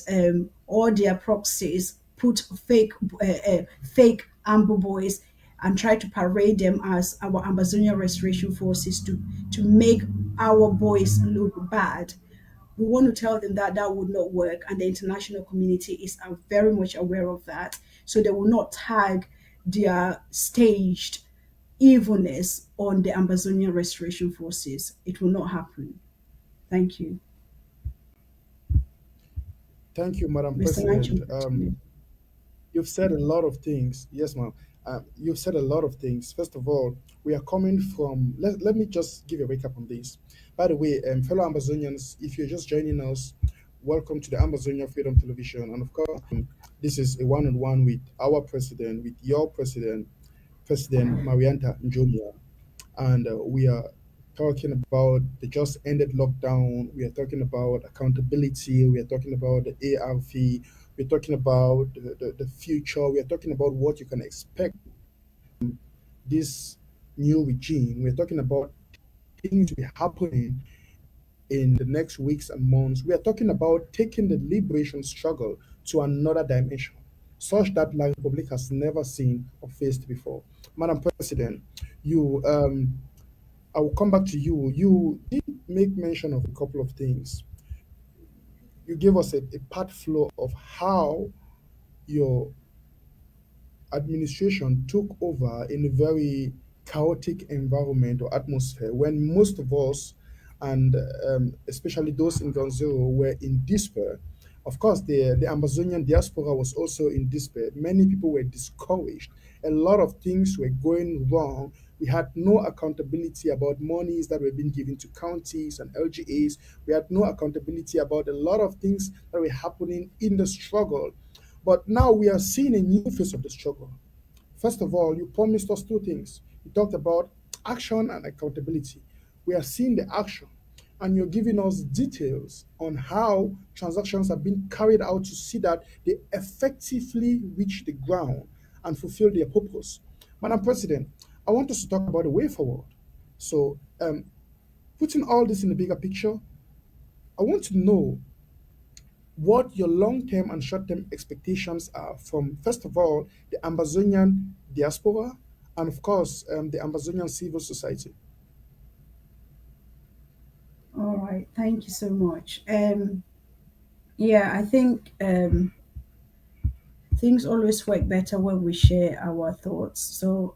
all their proxies put fake Amber Boys and try to parade them as our Amazonia Restoration Forces to make our boys look bad, we want to tell them that that would not work, and the international community is very much aware of that. So they will not tag their staged evilness on the Amazonian Restoration Forces. It will not happen. Thank you. Thank you, Madam Mr. President. Lanchon, to you. You've said a lot of things. Yes, ma'am. You've said a lot of things. First of all, we are coming from. Let me just give a recap on this. By the way, fellow Amazonians, if you're just joining us, welcome to the Amazonia Freedom Television. And of course, this is a one on one with our president, with your president, President Marianta Njomia, and we are talking about the just ended lockdown. We are talking about accountability. We are talking about the ARV. We're talking about the future. We are talking about what you can expect this new regime. We're talking about things to be happening in the next weeks and months. We are talking about taking the liberation struggle to another dimension, such that La Republic has never seen or faced before. Madam President, you I will come back to you. You did make mention of a couple of things. You gave us a part flow of how your administration took over in a very chaotic environment or atmosphere when most of us, and especially those in Ground Zero, were in despair. Of course, the Amazonian diaspora was also in despair. Many people were discouraged. A lot of things were going wrong. We had no accountability about monies that were being given to counties and LGAs. We had no accountability about a lot of things that were happening in the struggle. But now we are seeing a new phase of the struggle. First of all, you promised us two things. You talked about action and accountability. We are seeing the action, and you're giving us details on how transactions have been carried out to see that they effectively reach the ground and fulfill their purpose. Madam President, I want us to talk about the way forward. So, putting all this in the bigger picture, I want to know what your long-term and short-term expectations are from, first of all, the Amazonian diaspora and, of course, the Amazonian civil society. All right. Thank you so much. Yeah, I think things always work better when we share our thoughts. So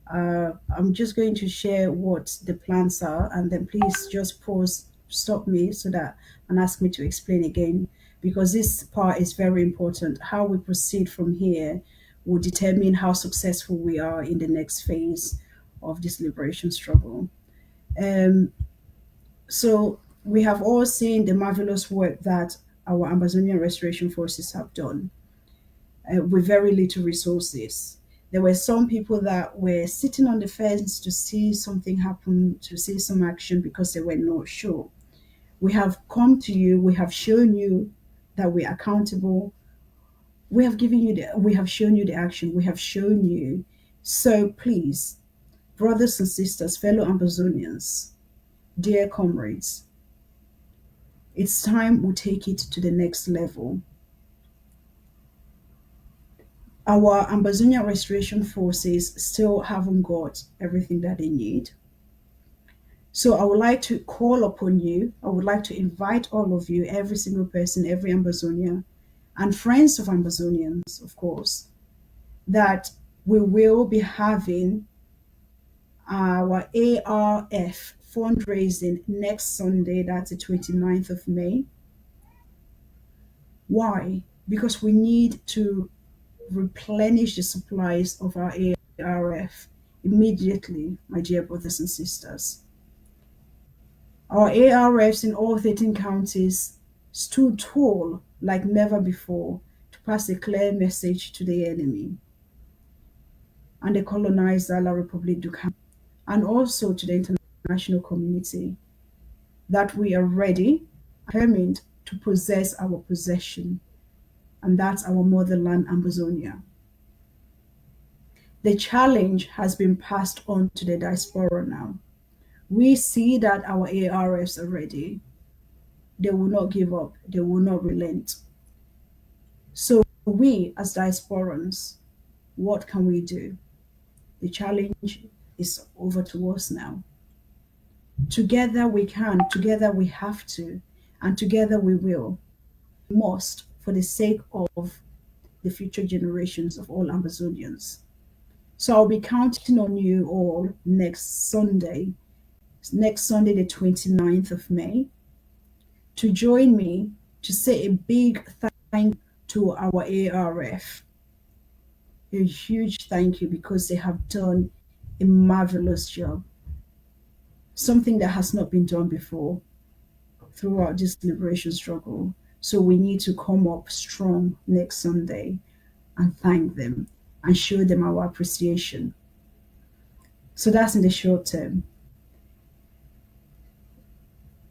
I'm just going to share what the plans are, and then please just pause, stop me so that and ask me to explain again, because this part is very important. How we proceed from here will determine how successful we are in the next phase of this liberation struggle. Um, so we have all seen the marvelous work that our Amazonian restoration forces have done with very little resources. There were some people that were sitting on the fence to see something happen, to see some action because they were not sure. We have come to you, we have shown you that we're accountable. We have shown you the action, we have shown you. So please, brothers and sisters, fellow Ambazonians, dear comrades, it's time we take it to the next level. Our Ambazonia restoration forces still haven't got everything that they need. So I would like to call upon you. I would like to invite all of you, every single person, every Ambazonia, and friends of Ambazonians, of course, that we will be having our ARF fundraising next Sunday, that's the 29th of May. Why? Because we need to replenish the supplies of our ARF immediately, my dear brothers and sisters. Our ARFs in all 13 counties stood tall like never before to pass a clear message to the enemy and the colonizer La République du Cameroun, and also to the international community, that we are ready, determined to possess our possession, and that's our motherland, Ambazonia. The challenge has been passed on to the diaspora now. We see that our ARFs are ready. They will not give up, they will not relent. So, we as diasporans, what can we do? The challenge is over to us now. Together we can, together we have to, and together we will. We must, for the sake of the future generations of all Ambazonians. So I'll be counting on you all next Sunday, the 29th of May, to join me to say a big thank you to our ARF. A huge thank you, because they have done a marvelous job. Something that has not been done before throughout this liberation struggle. So we need to come up strong next Sunday and thank them and show them our appreciation. So that's in the short term.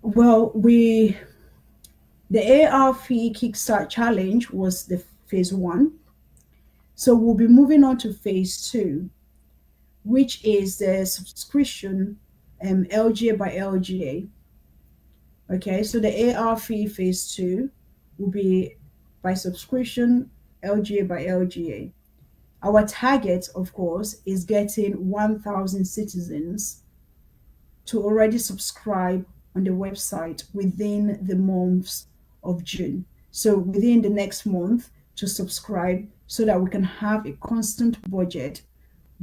Well, the ARF Kickstart Challenge was the phase 1. So we'll be moving on to phase 2, which is the subscription LGA by LGA. Okay, so the ARF phase 2 will be by subscription, LGA by LGA. Our target, of course, is getting 1,000 citizens to already subscribe on the website within the months of June. So within the next month to subscribe, so that we can have a constant budget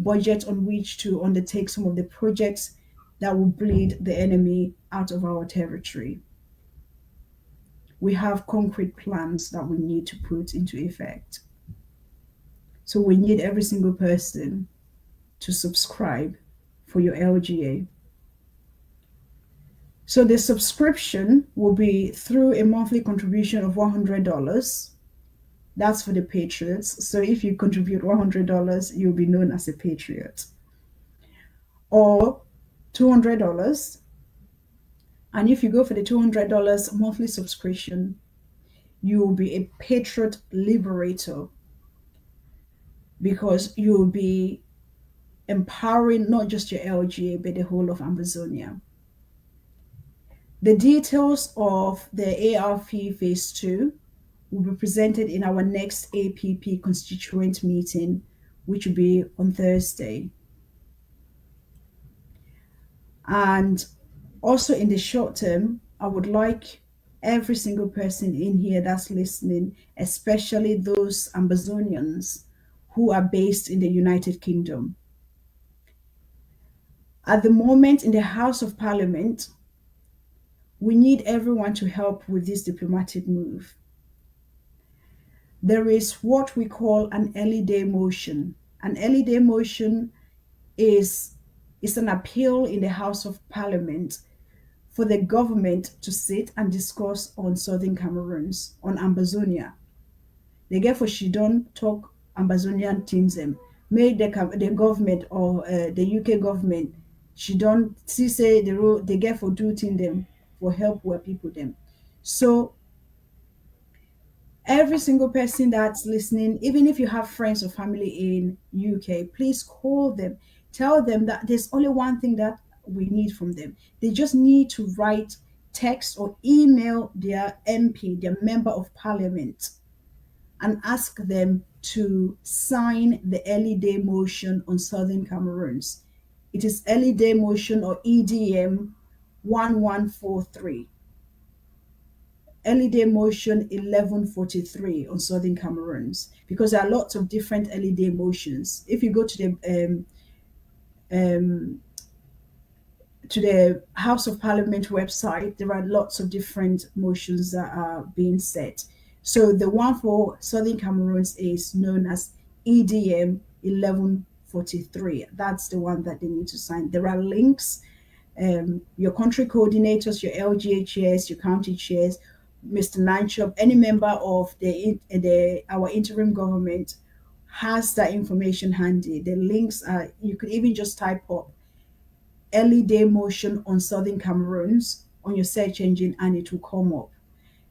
on which to undertake some of the projects that will bleed the enemy out of our territory. We have concrete plans that we need to put into effect. So we need every single person to subscribe for your LGA. So the subscription will be through a monthly contribution of $100. That's for the patriots. So if you contribute $100, you'll be known as a patriot. Or $200. And if you go for the $200 monthly subscription, you will be a patriot liberator, because you will be empowering not just your LGA, but the whole of Ambazonia. The details of the ARF phase 2 will be presented in our next APP constituent meeting, which will be on Thursday. And also in the short term, I would like every single person in here that's listening, especially those Ambazonians who are based in the United Kingdom. At the moment in the House of Parliament, we need everyone to help with this diplomatic move. There is what we call an early day motion. An early day motion is an appeal in the House of Parliament for the government to sit and discuss on Southern Cameroons, on Ambazonia. They get for she don't talk Ambazonian teams them. Make the government or the UK government, she don't see say the role they get for do thing them for help where people them. So every single person that's listening, even if you have friends or family in UK, please call them. Tell them that there's only one thing that we need from them. They just need to write, text, or email their MP, their member of parliament, and ask them to sign the early day motion on Southern Cameroons. It is early day motion, or EDM 1143. Early day motion 1143 on Southern Cameroons, because there are lots of different early day motions. If you go to the to the House of Parliament website, there are lots of different motions that are being set. So the one for Southern Cameroons is known as EDM 1143. That's the one that they need to sign. There are links, your country coordinators, your LGA chairs, your county chairs, Mr. Nineshop, any member of the our interim government has that information handy. The links are, you could even just type up early day motion on Southern Cameroons on your search engine and it will come up.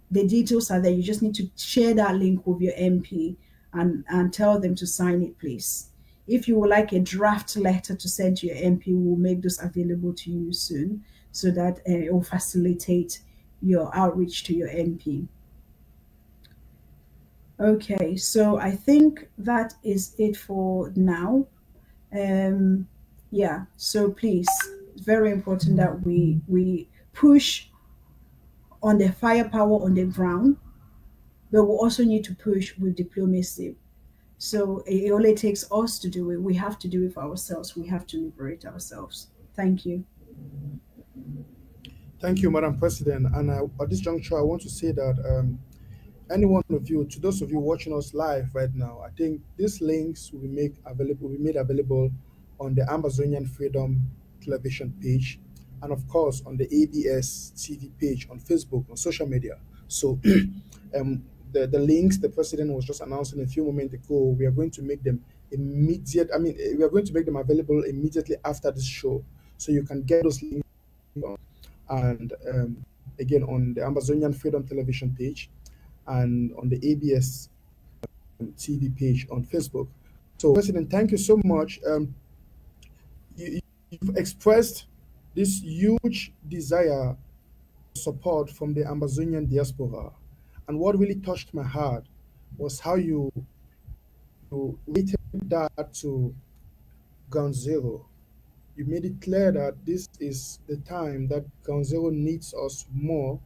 The details are there. You just need to share that link with your MP and tell them to sign it, please. If you would like a draft letter to send to your MP, we'll make those available to you soon so that it will facilitate your outreach to your MP. Okay, so I think that is it for now. Um, yeah, so please, it's very important that we push on the firepower on the ground, but we also need to push with diplomacy. So it only takes us to do it. We have to do it for ourselves. We have to liberate ourselves. Thank you. Thank you, Madam President. And at this juncture, I want to say that any one of you, to those of you watching us live right now, I think these links will be made available on the Ambazonian Freedom Television page, and of course on the ABS TV page on Facebook on social media. So, the links the president was just announcing a few moments ago, we are going to make them immediate. I mean, we are going to make them available immediately after this show, so you can get those links on, and again on the Ambazonian Freedom Television page and on the ABS TV page on Facebook. So, President, thank you so much. You've expressed this huge desire support from the Ambazonian diaspora. And what really touched my heart was how you rated that to ground zero. You made it clear that this is the time that ground zero needs us more.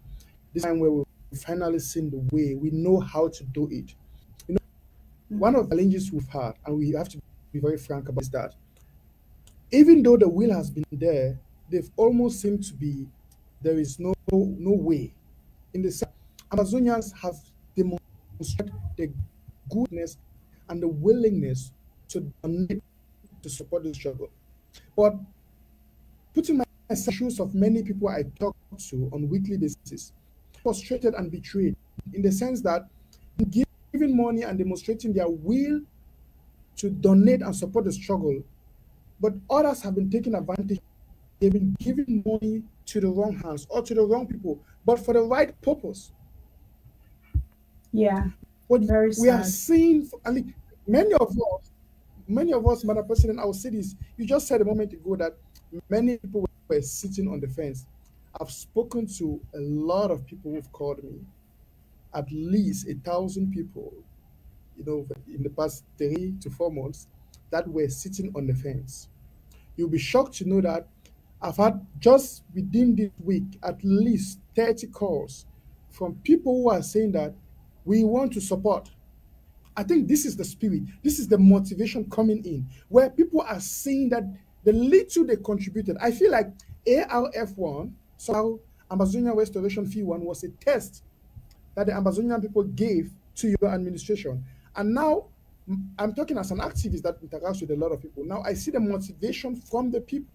This time where we've finally seen the way, we know how to do it. You know, one of the challenges we've had, and we have to be very frank about, is that even though the will has been there, they've almost seemed to be there is no way. In the sense, Amazonians have demonstrated the goodness and the willingness to donate to support the struggle. But putting myself in the shoes of many people I talk to on weekly basis, frustrated and betrayed in the sense that giving money and demonstrating their will to donate and support the struggle, but others have been taking advantage. They've been giving money to the wrong hands or to the wrong people, but for the right purpose. Yeah, What very we are sad. seeing, I mean, many of us, many of us, Madam President, I will say this. You just said a moment ago that many people were sitting on the fence. I've spoken to a lot of people who've called me, at least 1,000 people, in the past 3 to 4 months, that were sitting on the fence. You'll be shocked to know that I've had just within this week at least 30 calls from people who are saying that we want to support. I think this is the spirit, this is the motivation coming in, where people are seeing that the little they contributed. I feel like ARF1, so Amazonia Restoration Fee 1, was a test that the Amazonian people gave to your administration. And now I'm talking as an activist that interacts with a lot of people. Now I see the motivation from the people,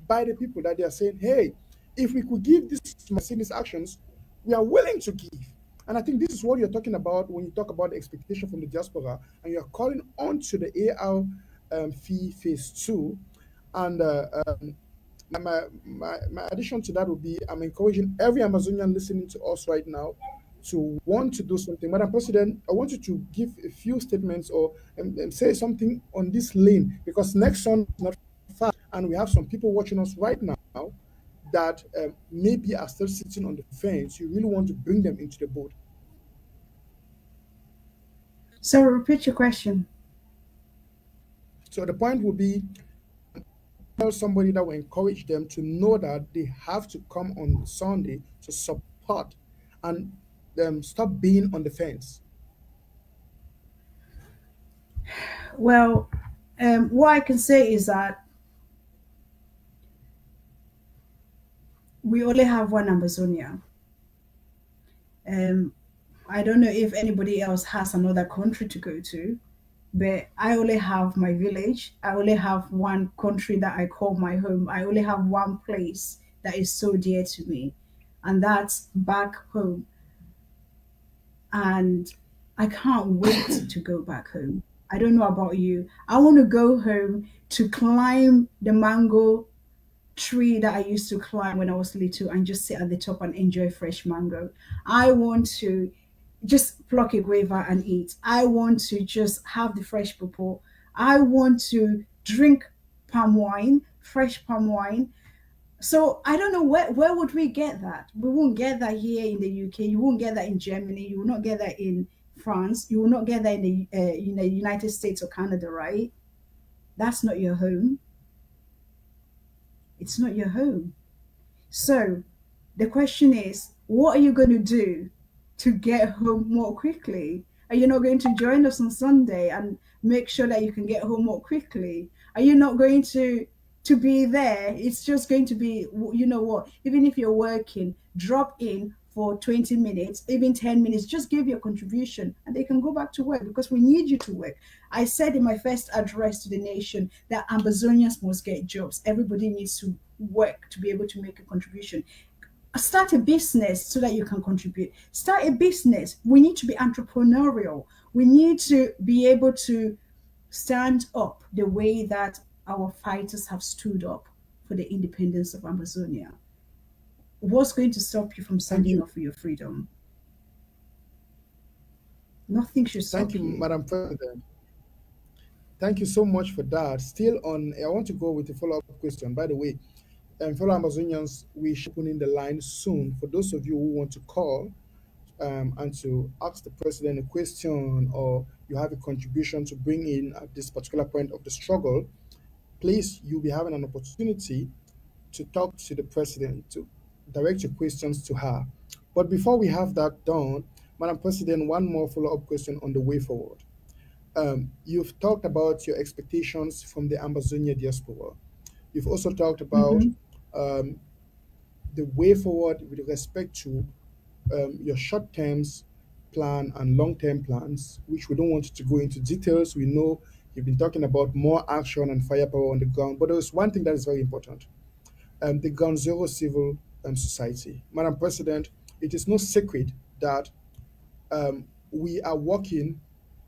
by the people, that they are saying, hey, if we could give this these actions, we are willing to give. And I think this is what you're talking about when you talk about the expectation from the diaspora, and you're calling on to the AR fee phase two. And my addition to that would be I'm encouraging every Amazonian listening to us right now to want to do something. Madam President, I want you to give a few statements or say something on this lane, because next Sunday is not far, and we have some people watching us right now that maybe are still sitting on the fence. You really want to bring them into the boat. So repeat your question. So the point will be, tell somebody that will encourage them to know that they have to come on Sunday to support and stop being on the fence. Well, what I can say is that we only have one Ambazonia. Um, I don't know if anybody else has another country to go to, but I only have my village. I only have one country that I call my home. I only have one place that is so dear to me, and that's back home. And I can't wait to go back home. I don't know about you. I want to go home to climb the mango tree that I used to climb when I was little and just sit at the top and enjoy fresh mango. I want to just pluck a guava and eat. I want to just have the fresh pawpaw. I want to drink palm wine, fresh palm wine. So I don't know where would we get that? We won't get that here in the UK. You won't get that in Germany. You will not get that in France. You will not get that in the United States or Canada, right? That's not your home. It's not your home. So the question is, what are you going to do to get home more quickly? Are you not going to join us on Sunday and make sure that you can get home more quickly? Are you not going to be there? It's just going to be, you know what? Even if you're working, drop in for 20 minutes, even 10 minutes, just give your contribution and they can go back to work because we need you to work. I said in my first address to the nation that Ambazonians must get jobs. Everybody needs to work to be able to make a contribution. Start a business so that you can contribute. Start a business. We need to be entrepreneurial. We need to be able to stand up the way that our fighters have stood up for the independence of Amazonia. What's going to stop you from Thank standing you. up for your freedom? Nothing should Thank stop you, you. Madam President. Thank you so much for that. Still on, I want to go with a follow-up question. By the way, fellow Amazonians, we should open in the line soon. For those of you who want to call and to ask the president a question or you have a contribution to bring in at this particular point of the struggle, please, you'll be having an opportunity to talk to the president, to direct your questions to her. But before we have that done, Madam President, one more follow-up question on the way forward. You've talked about your expectations from the Ambazonia diaspora. You've also talked about Mm-hmm. um, the way forward with respect to your short terms plan and long term plans, which we don't want to go into details. We know you've been talking about more action and firepower on the ground, but there's one thing that is very important, the Ground Zero Civil Society. Madam President, it is no secret that we are working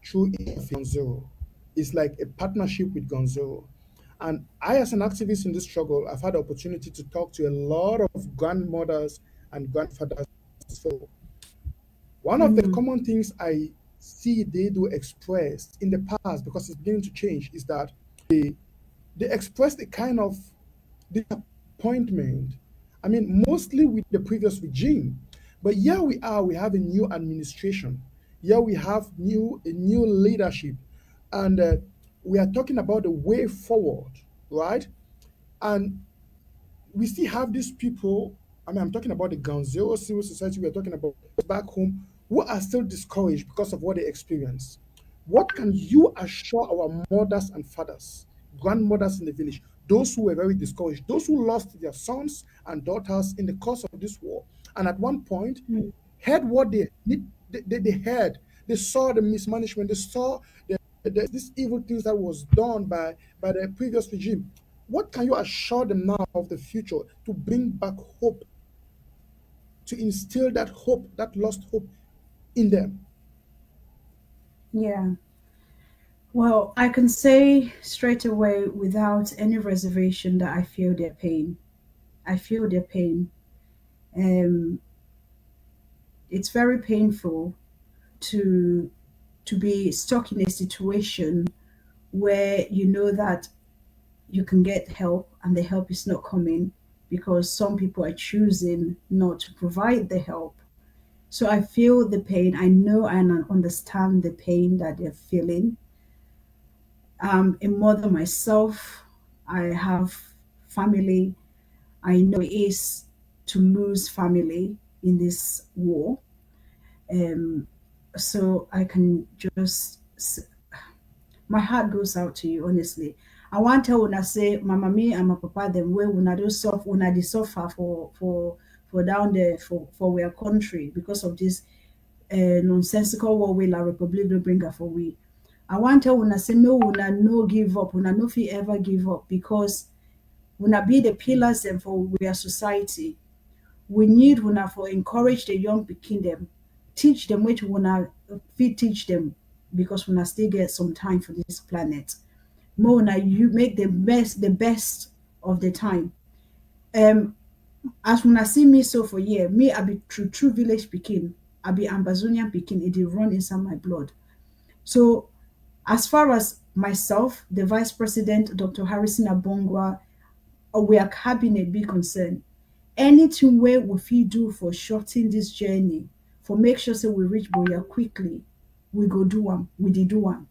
through Ground Zero. It's like a partnership with Ground Zero. And I, as an activist in this struggle, I've had the opportunity to talk to a lot of grandmothers and grandfathers. So one of the Mm. common things I see they do express in the past, because it's beginning to change, is that they expressed a kind of disappointment. I mean, mostly with the previous regime. But here we are, we have a new administration. Here we have a new leadership. And we are talking about the way forward, right? And we still have these people. I mean, I'm talking about the ground zero civil society. We're talking about back home who are still discouraged because of what they experience. What can you assure our mothers and fathers, grandmothers in the village, those who were very discouraged, those who lost their sons and daughters in the course of this war, and at one point Mm. heard what they need, they heard, they saw the mismanagement, they saw these evil things that was done by the previous regime. What can you assure them now of the future to bring back hope, to instill that hope, that lost hope in them? Yeah. Well, I can say straight away without any reservation that I feel their pain. I feel their pain. Um, it's very painful to be stuck in a situation where you know that you can get help and the help is not coming because some people are choosing not to provide the help. So I feel the pain. I know and understand the pain that they're feeling. I'm a mother myself. I have family. I know it is to lose family in this war. Um, so I can just, my heart goes out to you, honestly. I want tell una say my mommy and my papa them where una do suffer, una dey suffer for down there for our country because of this nonsensical war wey La Republic do bring her for we. I want tell una say me una no give up, una no fit ever give up because una be the pillars and for our society. We need una for encourage the young pikin them, teach them which una fit teach them because una still get some time for this planet. More una you make the best of the time. Um as una see me so for year, me I be true village pikin, I be Ambazonian pikin, it dey run inside my blood. So as far as myself, the Vice President, Dr. Harrison Abongwa, or our cabinet be concerned, anything wey we fit do for shorten this journey, for make sure say we reach Boya quickly, we go do am, we dey do am.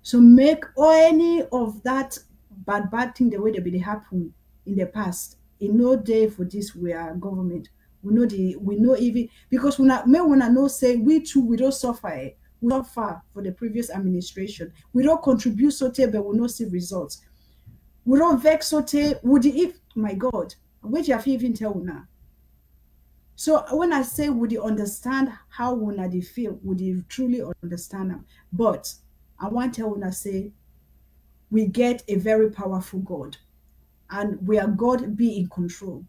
So make or any of that bad thing the way they be dey happen in the past, e no dey for this we are government. We know even because una know say we too we don't suffer. We suffer for the previous administration. We don't contribute so tey, but we no see results. We don't vex so tey, would if my God, which you have even tell una. So when I say would you understand how una dey feel, would you truly understand them? But I want tell una say we get a very powerful God, and where God be in control.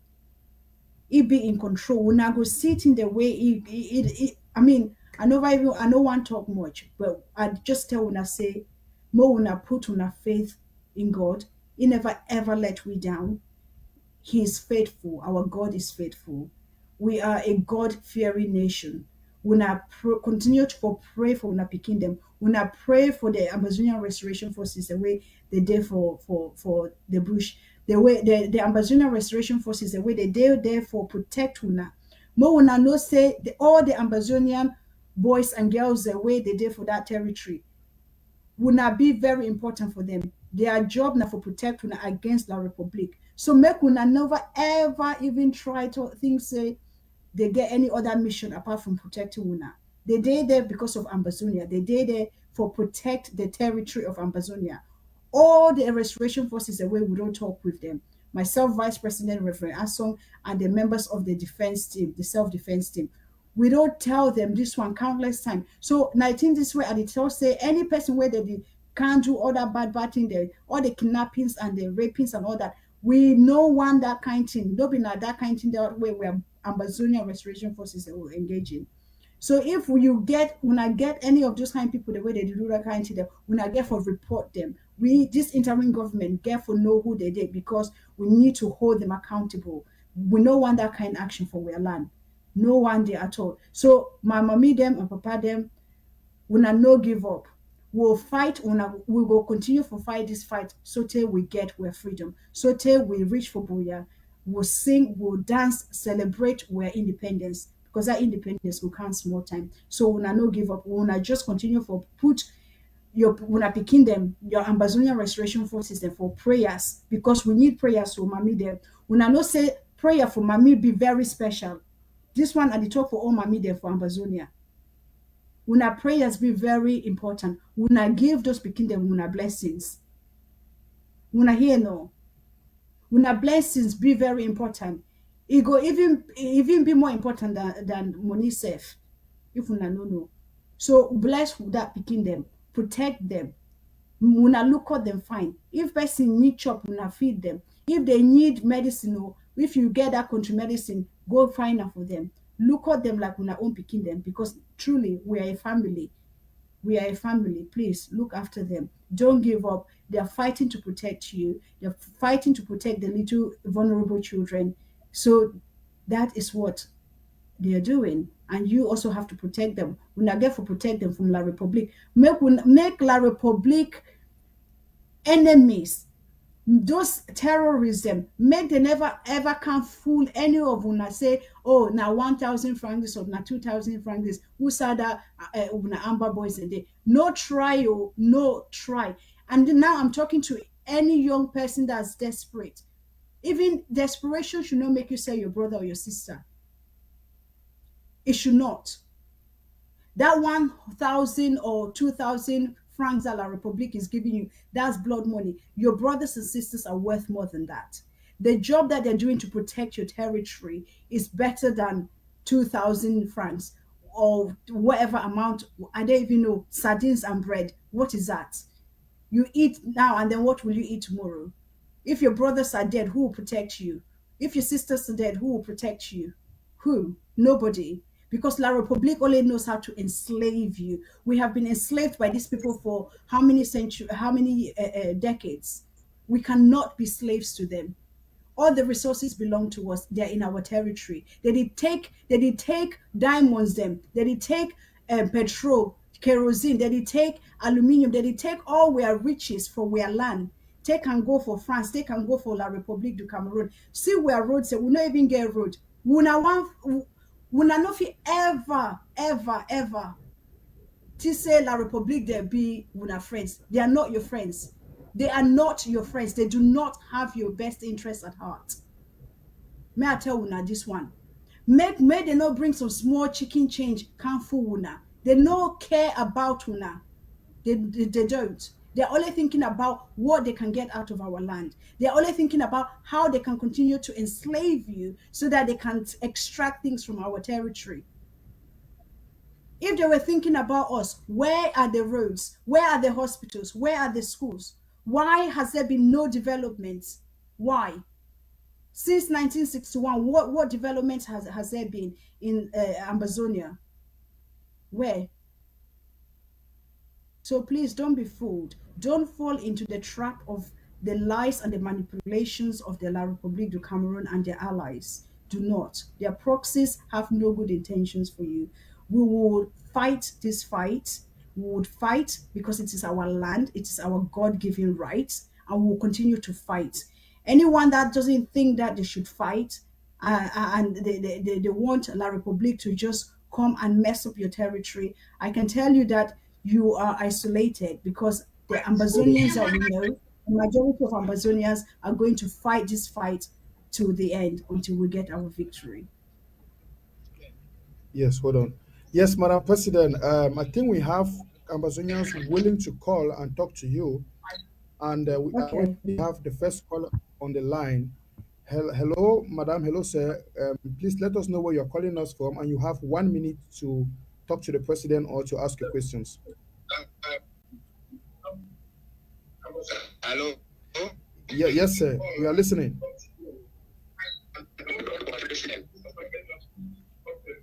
He be in control. Una go sit in the way I mean, I know I no want talk much, but I just tell una say, more una put una faith in God. He never ever let we down. He is faithful. Our God is faithful. We are a God-fearing nation. Una continue to pray for una pikin them. Una pray for the Amazonian Restoration Forces the way they did for the bush. The way the Amazonian Restoration Forces the way they did there for protect una. Mo una know say all the Amazonian boys and girls the way they did for that territory will not be very important for them. Their job now for protect una against La Republic. So make una never ever even try to think say they get any other mission apart from protecting una. They did there because of Ambazonia. They did there for protect the territory of Ambazonia. All the restoration forces away, we don't talk with them. Myself, Vice President Reverend Asong, and the members of the defense team, the self-defense team. We don't tell them this one countless time. So 19 this way, I did tell say any person where they can't do all that bad thing there, all the kidnappings and the rapings and all that. We no want that kind of thing. Don't be not that kind of thing that way where Ambazonia restoration forces that will engage in. So if when I get any of those kind of people the way they do that kind of thing, when I get for report them, we this interim government get for know who they did because we need to hold them accountable. We no want that kind of action for our land. No one day at all. So my mommy them and papa them, una no give up. We'll fight, we will continue to fight this fight so till we get our freedom. So till we reach for Boya, we'll sing, we'll dance, celebrate our independence. Because that independence will count small time. So una no give up. Una just continue for put your una picking them, your Ambazonia Restoration Forces them for prayers. Because we need prayers for mommy them. Una no say prayer for mommy be very special. This one at the top for all mommy there for Ambazonia. Una prayers be very important. Una give those picking them una blessings. Una hear no. Una blessings be very important. It go even be more important than money safe. If una no know. So bless that picking them, protect them. Una look at them fine. If person need chop, una feed them. If they need medicine or if you get that country medicine, go find them for them. Look at them like una own picking them because truly we are a family. We are a family. Please look after them. Don't give up. They are fighting to protect you. They're fighting to protect the little vulnerable children. So that is what they are doing. And you also have to protect them. We not get to protect them from La Republic. Make La Republic enemies. Those terrorism, make they never ever can fool any of una say, oh, now 1,000 francs or now 2,000 francs. Who said that una Amber boys a day? No try, oh, no try. And now I'm talking to any young person that's desperate. Even desperation should not make you sell your brother or your sister. It should not. That 1,000 or 2,000 francs that La Republique is giving you, that's blood money. Your brothers and sisters are worth more than that. The job that they're doing to protect your territory is better than 2,000 francs or whatever amount. I don't even know. Sardines and bread. What is that? You eat now, and then what will you eat tomorrow? If your brothers are dead, who will protect you? If your sisters are dead, who will protect you? Who? Nobody. Because La Republique only knows how to enslave you. We have been enslaved by these people for how many centuries, how many decades? We cannot be slaves to them. All the resources belong to us. They're in our territory. They did take diamonds them. They did take petrol, kerosene. They did take aluminium. They did take all our riches from our land. Take and go for France. Take and go for La République du Cameroon. See where roads say we not even get road. We not fit ever to say La Republique there be una friends. They are not your friends. They are not your friends. They do not have your best interest at heart. May I tell una this one? May they not bring some small chicken change, can't fool una. They no care about una. They don't. They're only thinking about what they can get out of our land. They're only thinking about how they can continue to enslave you so that they can extract things from our territory. If they were thinking about us, where are the roads? Where are the hospitals? Where are the schools? Why has there been no development? Why? Since 1961, what development has there been in Ambazonia? Where? So please don't be fooled. Don't fall into the trap of the lies and the manipulations of the La République du Cameroun and their allies. Do not. Their proxies have no good intentions for you. We will fight this fight. We would fight because it is our land, it is our God given right, and we will continue to fight. Anyone that doesn't think that they should fight and they want La Republique to just come and mess up your territory, I can tell you that you are isolated because the Hold Ambazonians that on. we know, the majority of Ambazonians are going to fight this fight to the end until we get our victory. Yes, hold on. Yes, Madam President, I think we have Amazonians willing to call and talk to you, and we already Okay. have the first caller on the line. Hello, Madam. Hello, sir. Please let us know where you're calling us from, and you have 1 minute to talk to the president or to ask your questions. Hello. Yeah, yes, sir. We are listening.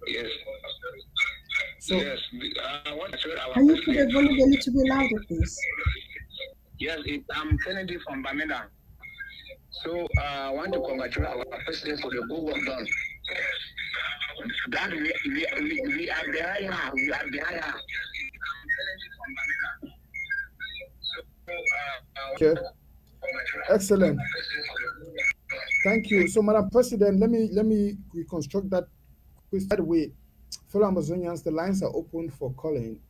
Yes. So, Yes. I want to tell our Can you put the president. volume a little bit louder, please? Yes, I'm Kennedy from Bamenda. So I want to congratulate our president for the good work done. That we are behind her. We are behind her. okay, excellent. Thank you. So, Madam President, let me reconstruct that question. By the way, fellow Amazonians, the lines are open for calling.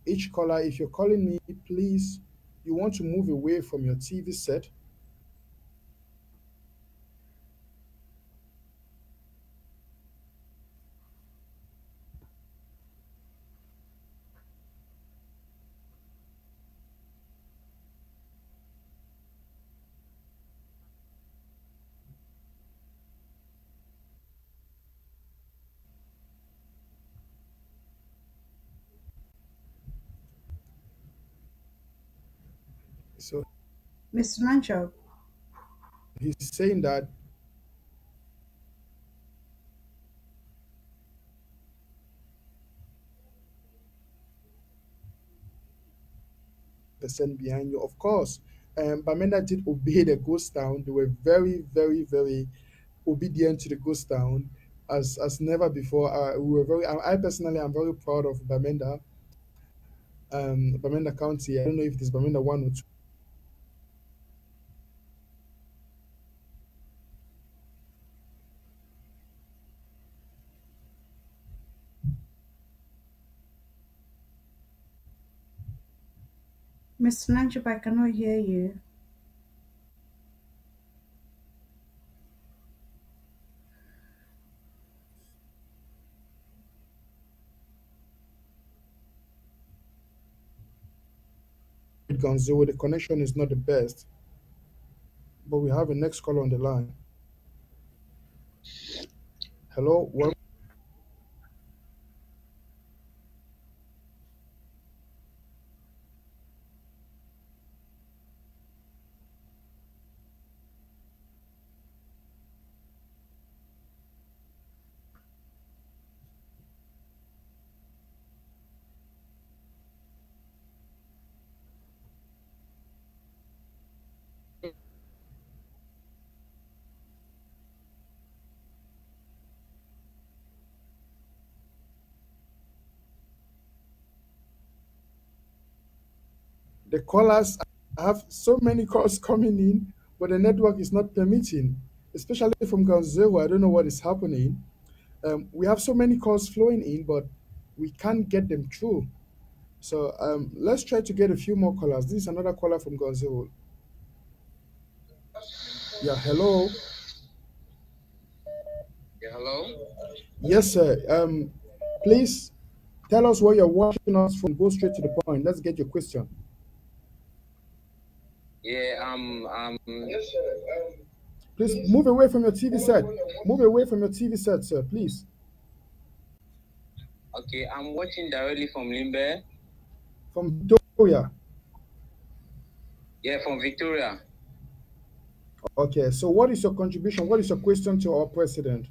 Each caller, if you're calling me, please, you want to move away from your TV set. So Mr. Lancho, he's saying that percent behind you. Of course, Bamenda did obey the ghost town. They were very, very, very obedient to the ghost town as never before. We were very. I personally am very proud of Bamenda, Bamenda County. I don't know if it is Bamenda one or two. Mr. Lancho, I cannot hear you. Gonzo, the connection is not the best, but we have a next caller on the line. Hello, well, the callers have so many calls coming in, but the network is not permitting, especially from Gonzo. I don't know what is happening. We have so many calls flowing in, but we can't get them through. So let's try to get a few more callers. This is another caller from Gonzo. Yeah, hello. Yeah, hello. Yes, sir. Please tell us where you're watching us from. Go straight to the point. Let's get your question. Yeah, yes, sir. Please move away from your TV set. Move away from your TV set, sir. Please. Okay, I'm watching directly from Limbe. From Victoria. Yeah, from Victoria. Okay. So, what is your contribution? What is your question to our president,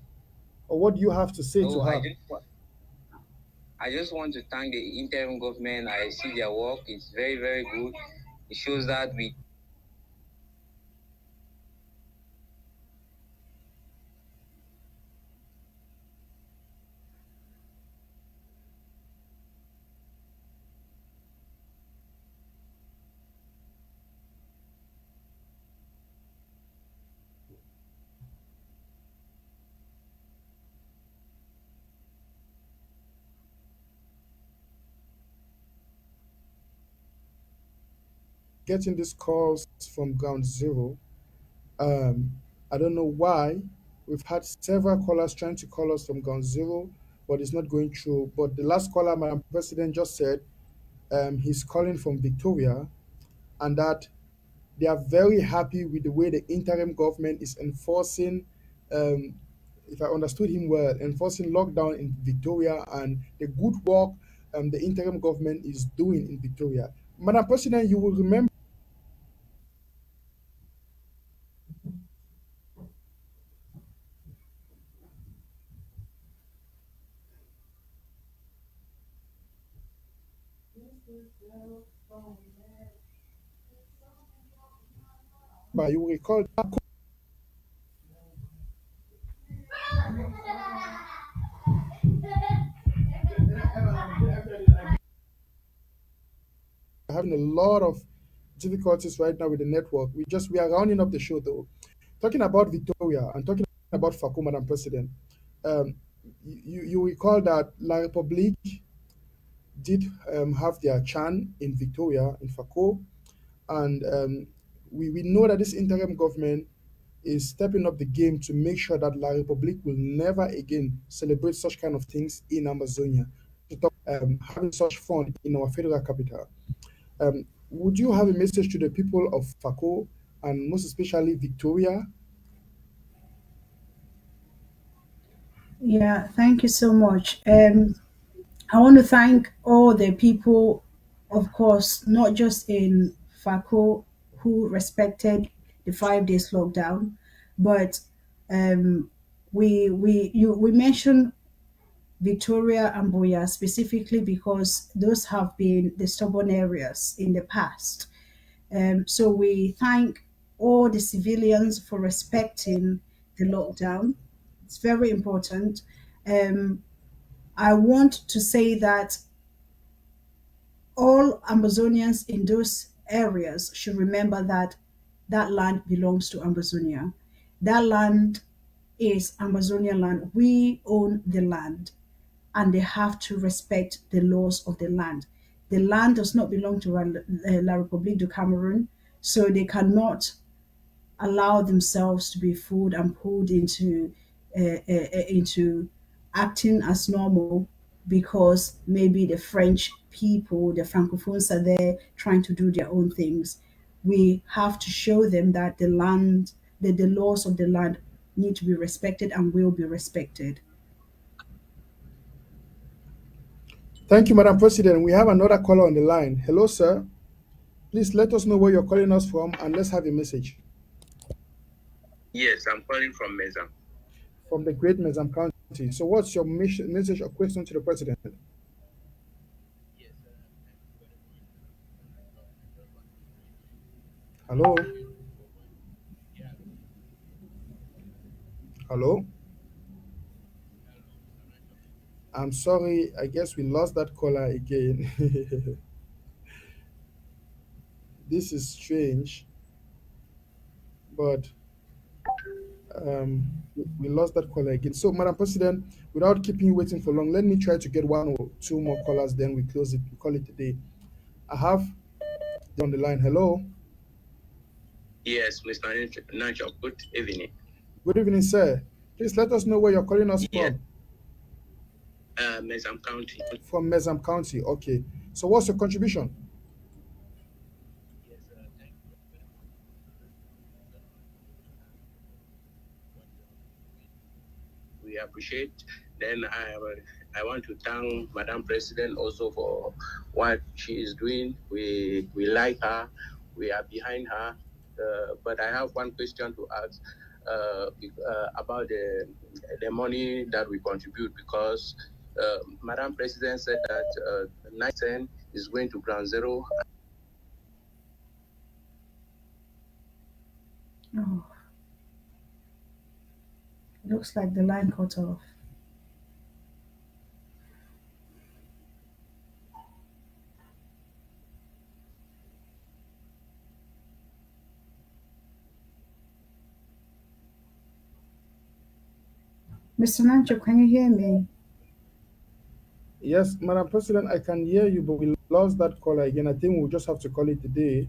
or what do you have to say to Oh, her? I just want to thank the interim government. I see their work. It's very, very good. It shows that we Getting these calls from ground zero. Um, I don't know why. We've had several callers trying to call us from ground zero, but it's not going through. But the last caller, Madam President, just said he's calling from Victoria, and that they are very happy with the way the interim government is enforcing, um, if I understood him well, enforcing lockdown in Victoria and the good work the interim government is doing in Victoria. Madam President, you will remember you will recall that we're having a lot of difficulties right now with the network. We are rounding up the show though. Talking about Victoria and talking about Fakou, Madam President, um, you recall that La République did have their Chan in Victoria, in Fakou, and we know that this interim government is stepping up the game to make sure that La Republic will never again celebrate such kind of things in Ambazonia, having such fun in our federal capital. Would you have a message to the people of Fako and most especially Victoria? Yeah, thank you so much. I want to thank all the people, of course, not just in FACO, who respected the 5 days lockdown, but um, we mentioned Victoria and Boya specifically because those have been the stubborn areas in the past. So we thank all the civilians for respecting the lockdown. It's very important. Um, I want to say that all Amazonians in those areas should remember that that land belongs to Amazonia. That land is Amazonia land. We own the land and they have to respect the laws of the land. The land does not belong to La République du Cameroon, so they cannot allow themselves to be fooled and pulled into acting as normal because maybe the French people, the Francophones are there trying to do their own things. We have to show them that the land, that the laws of the land need to be respected and will be respected. Thank you, Madam President. We have another caller on the line. Hello, sir. Please let us know where you're calling us from and let's have a message. Yes, I'm calling from Mesa. From the Great Mezam County. So, what's your message or question to the president? Hello? Hello? I'm sorry. I guess we lost that caller again. This is strange, but we lost that caller again. So, Madam President, without keeping you waiting for long, let me try to get one or two more callers, then we close it. We call it a day. I have on the line. Hello. Yes, Mr. Nacho, good evening. Good evening, sir. Please let us know where you're calling us Yes, from. Mesa County. From Mezam County. Okay. So, what's your contribution? We appreciate. Then I want to thank Madam President also for what she is doing. We like her. We are behind her. But I have one question to ask about the money that we contribute because Madam President said that 9% is going to ground zero. Oh, looks like the line cut off. Mr. Nancho, can you hear me? Yes, Madam President, I can hear you, but we lost that caller again. I think we'll just have to call it a day.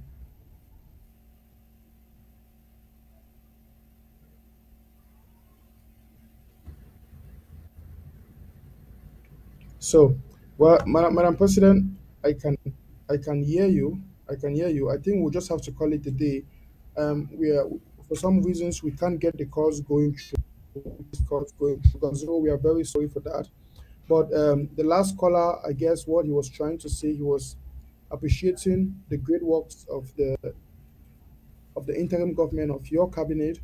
So, well, Madam President, I can, I can hear you. I can hear you. I think we'll just have to call it a day. We are, for some reasons, we can't get the calls going through. Calls going through, so we are very sorry for that. But the last caller, I guess, what he was trying to say, he was appreciating the great works of the interim government of your cabinet,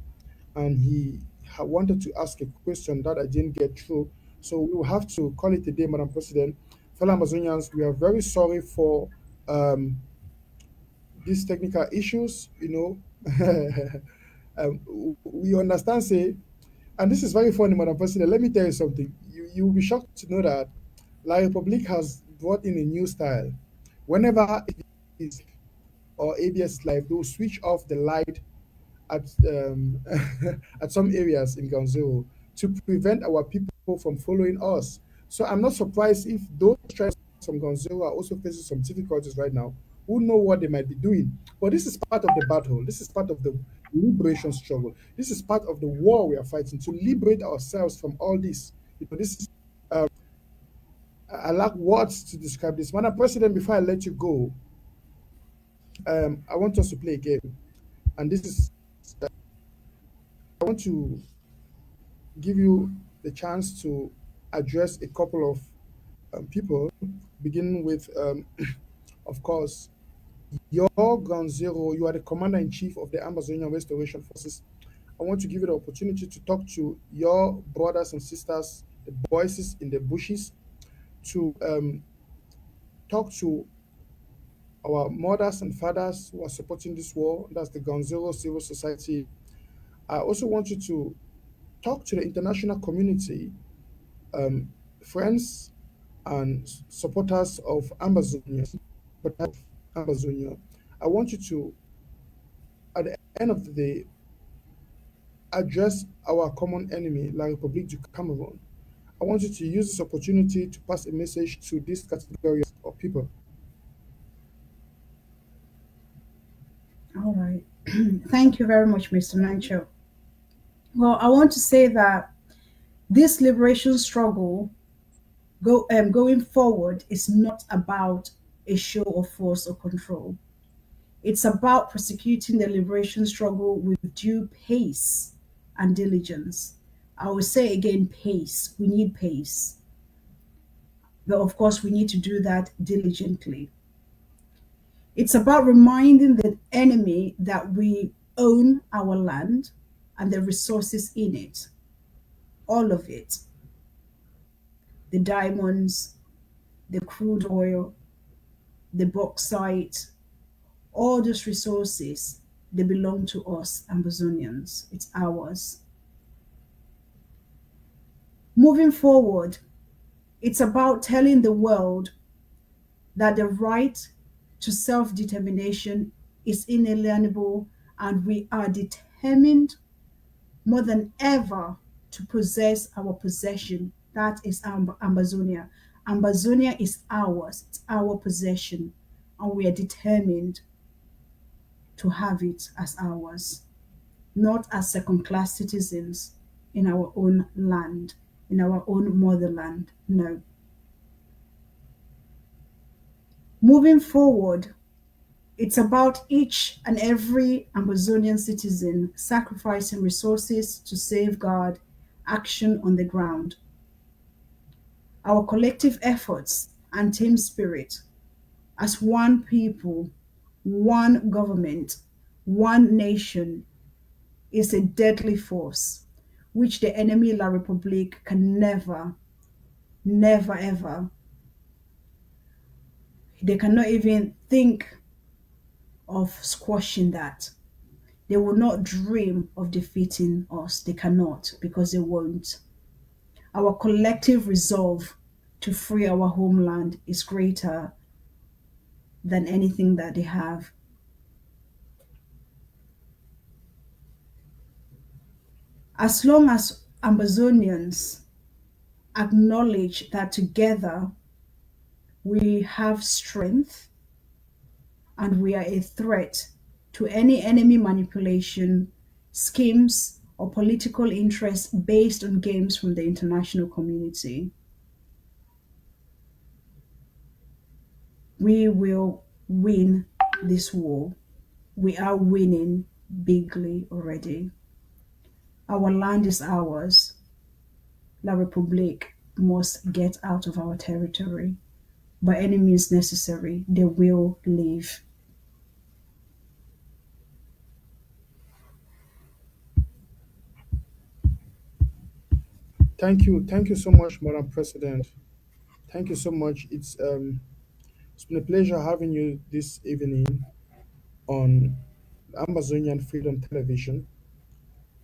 and he wanted to ask a question that I didn't get through. So we will have to call it a day, Madam President. Fellow Amazonians, we are very sorry for um, these technical issues. We understand, say, and this is very funny, Madam President. Let me tell you something. You will be shocked to know that La Republique has brought in a new style. Whenever it is or ABS Live, they will switch off the light at at some areas in Ganzoro to prevent our people from following us. So I'm not surprised if those tribes from Ganzoro are also facing some difficulties right now. Who know what they might be doing? But this is part of the battle. This is part of the liberation struggle. This is part of the war we are fighting to liberate ourselves from all this. This is. I lack words to describe this. Madam President, before I let you go, I want us to play a game, and this is. I want to give you the chance to address a couple of people, beginning with, of course, your Ground Zero. You are the commander in chief of the Ambazonia Restoration Forces. I want to give you the opportunity to talk to your brothers and sisters, the voices in the bushes, to talk to our mothers and fathers who are supporting this war. That's the Ground Zero Civil Society. I also want you to talk to the international community, um, friends and supporters of Ambazonia, I want you to, at the end of the day, address our common enemy, La République du Cameroon. I want you to use this opportunity to pass a message to this category of people. All right. Thank you very much, Mr. Nancho. Well, I want to say that this liberation struggle Going forward is not about a show of force or control. It's about prosecuting the liberation struggle with due pace and diligence. I will say again, pace. We need pace. But of course, we need to do that diligently. It's about reminding the enemy that we own our land and the resources in it, all of it, the diamonds, the crude oil, the bauxite, all those resources, they belong to us, Ambazonians. It's ours. Moving forward, it's about telling the world that the right to self determination is inalienable and we are determined more than ever to possess our possession. That is Ambazonia. Ambazonia is ours, it's our possession, and we are determined to have it as ours, not as second class citizens in our own land, in our own motherland. No. Moving forward, it's about each and every Amazonian citizen sacrificing resources to safeguard action on the ground. Our collective efforts and team spirit as one people, one government, one nation is a deadly force which the enemy La République can never, never, ever, they cannot even think of squashing that. They will not dream of defeating us. They cannot because they won't. Our collective resolve to free our homeland is greater than anything that they have. As long as Ambazonians acknowledge that together we have strength and we are a threat to any enemy manipulation, schemes, or political interests based on games from the international community, we will win this war. We are winning bigly already. Our land is ours. La République must get out of our territory. By any means necessary, they will leave. Thank you so much, Madam President. Thank you so much. It's been a pleasure having you this evening on Amazonian Freedom Television,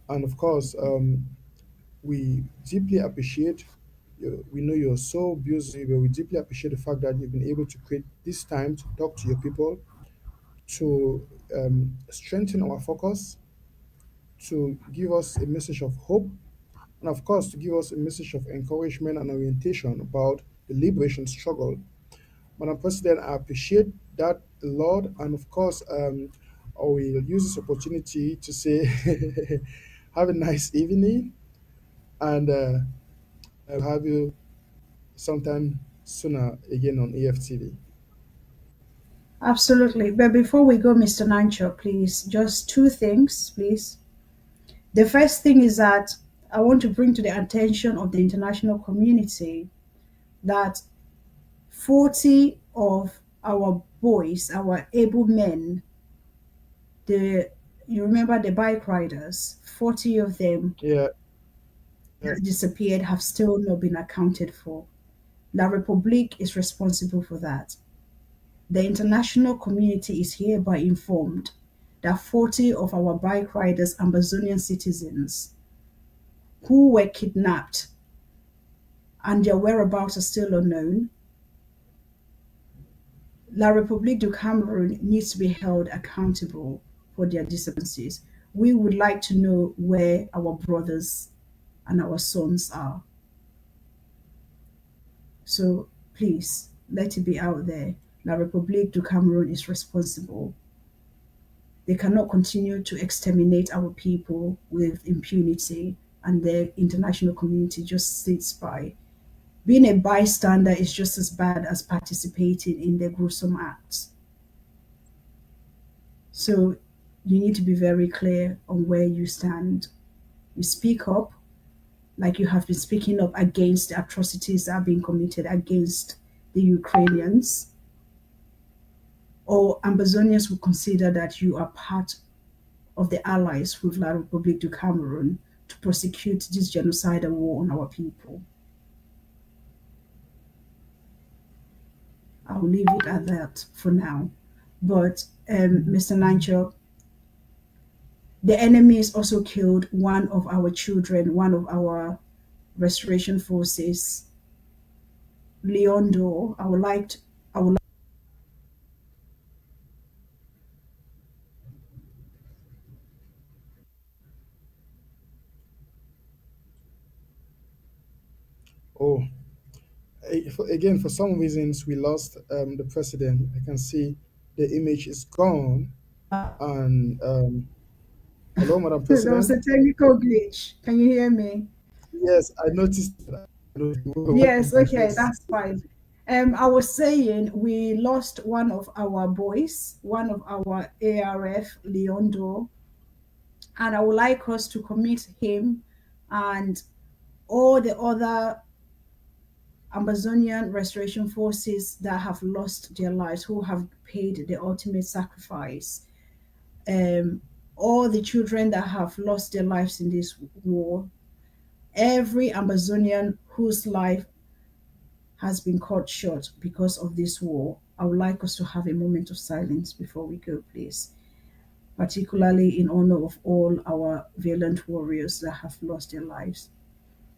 and of course, we deeply appreciate. We know you're so busy, but we deeply appreciate the fact that you've been able to create this time to talk to your people, to strengthen our focus, to give us a message of hope, and of course, to give us a message of encouragement and orientation about the liberation struggle. Madam President, I appreciate that a lot, and of course, I will use this opportunity to say, have a nice evening, and I'll have you sometime sooner again on EFTV. Absolutely. But before we go, Mr. Nancho, please, just two things, please. The first thing is that I want to bring to the attention of the international community that 40 of our boys, our able men, the you remember the bike riders, 40 of them Yeah, yeah. that disappeared have still not been accounted for. La République is responsible for that. The international community is hereby informed that 40 of our bike riders, Ambazonian citizens, who were kidnapped and their whereabouts are still unknown, La République du Cameroon needs to be held accountable for their disappearances. We would like to know where our brothers and our sons are. So please, let it be out there. La République du Cameroon is responsible. They cannot continue to exterminate our people with impunity, and the international community just sits by. Being a bystander is just as bad as participating in the gruesome acts. So you need to be very clear on where you stand. You speak up like you have been speaking up against the atrocities that are being committed against the Ukrainians, or Ambazonians will consider that you are part of the allies with La République du Cameroon to prosecute this genocidal war on our people. I'll leave it at that for now. But Mr. Nancho, the enemy has also killed one of our children, one of our restoration forces, Leondo. I would Oh, again, for some reasons, we lost the president. I can see the image is gone. And hello, Madam there was President. a technical glitch. Can you hear me? Yes, I noticed that. I know you were Yes, wondering, okay, yes. that's fine. I was saying we lost one of our boys, one of our ARF, Leondo, and I would like us to commit him and all the other Amazonian restoration forces that have lost their lives, who have paid the ultimate sacrifice, um, all the children that have lost their lives in this war, every Amazonian whose life has been cut short because of this war. I would like us to have a moment of silence before we go, please, particularly in honor of all our valiant warriors that have lost their lives.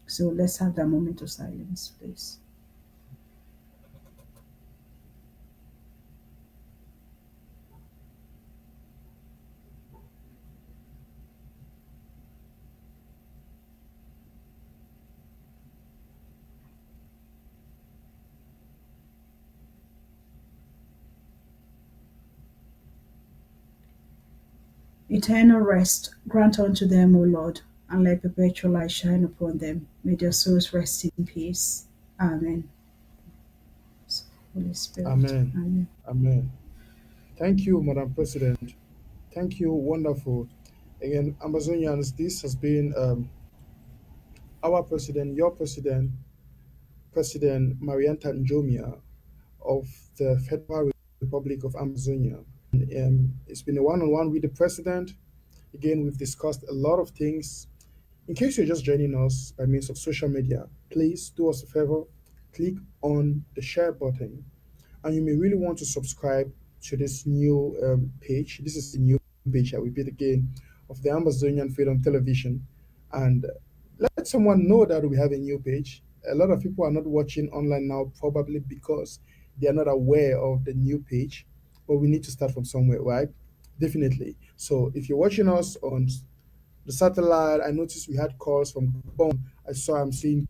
So let's have that moment of silence, please. Eternal rest grant unto them, O Lord, and let perpetual light shine upon them. May their souls rest in peace. Amen. Holy Spirit. Amen. Amen. Amen. Thank you, Madam President. Thank you. Wonderful. Again, Amazonians, this has been our president, your president, President Marianta Njomia of the Federal Republic of Amazonia. It's been a one-on-one with the president. Again, we've discussed a lot of things. In case you're just joining us by means of social media, please do us a favor, click on the share button, and you may really want to subscribe to this new page. This is a new page, I repeat again, of the Amazonian Freedom Television. And let someone know that we have a new page. A lot of people are not watching online now, probably because they are not aware of the new page. But we need to start from somewhere, right? Definitely. So if you're watching us on the satellite, I noticed we had calls from Gabon. I saw I'm seeing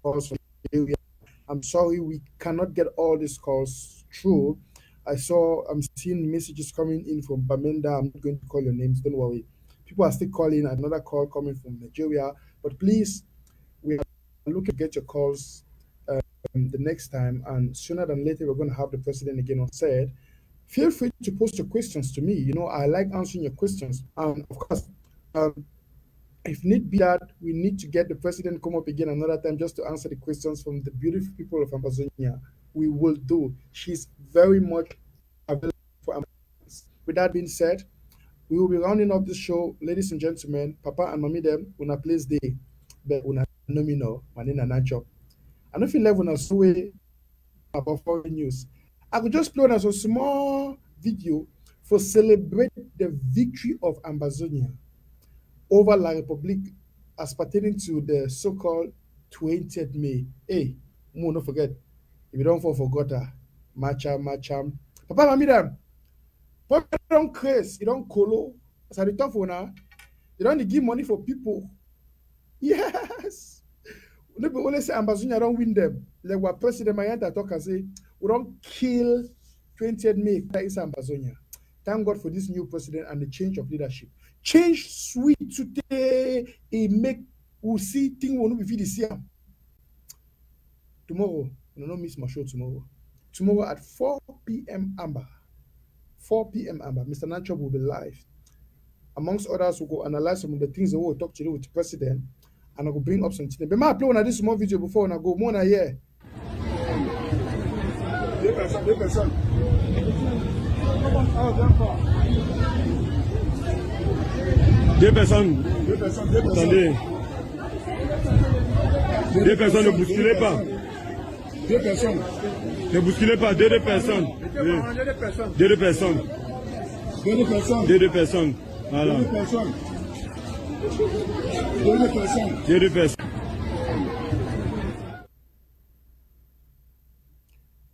calls from Nigeria. I'm sorry we cannot get all these calls through. I'm seeing messages coming in from Bamenda. I'm not going to call your names, don't worry. People are still calling, another call coming from Nigeria. But please, we are looking to get your calls the next time, and sooner than later we're going to have the president again on set. Feel free to post your questions to me. I like answering your questions. And of course, um, if need be that we need to get the president come up again another time just to answer the questions from the beautiful people of Ambazonia, we will do. She's very much available for Ambazonians. With that being said, we will be rounding up this show, ladies and gentlemen. Papa and mommy them, una place day, but una know me no, manina nacho. And if you live on a way about foreign news, I could just play as a small video for celebrate the victory of Ambazonia over La République as pertaining to the so-called 20th May. Hey, don't forget, if you don't fall for gutter, matcha. Papa, mommy, them, but don't craze, you don't colo. As I return for now, you don't give money for people. Yes. No be only say Ambazonia don't win them. Like what President Marianta talk and say, we don't kill 20th May. That is Ambazonia. Thank God for this new president and the change of leadership. Change sweet today. It make we see thing we no be fit see am. tomorrow, you don't miss my show tomorrow. Tomorrow at 4 p.m. Amber. 4 p.m. Amber. Mr. Nanchop will be live. Amongst others, we'll go analyze some of the things that we'll talk to do with the president. And I will bring up some things. But I play on this small video before and I go more than a year. Deux personnes. Deux personnes. Attendez. Deux personnes, ne bousculez pas. Deux personnes. Ne bousculez pas, deux personnes. Deux personnes. Deux personnes. Voilà. Deux personnes.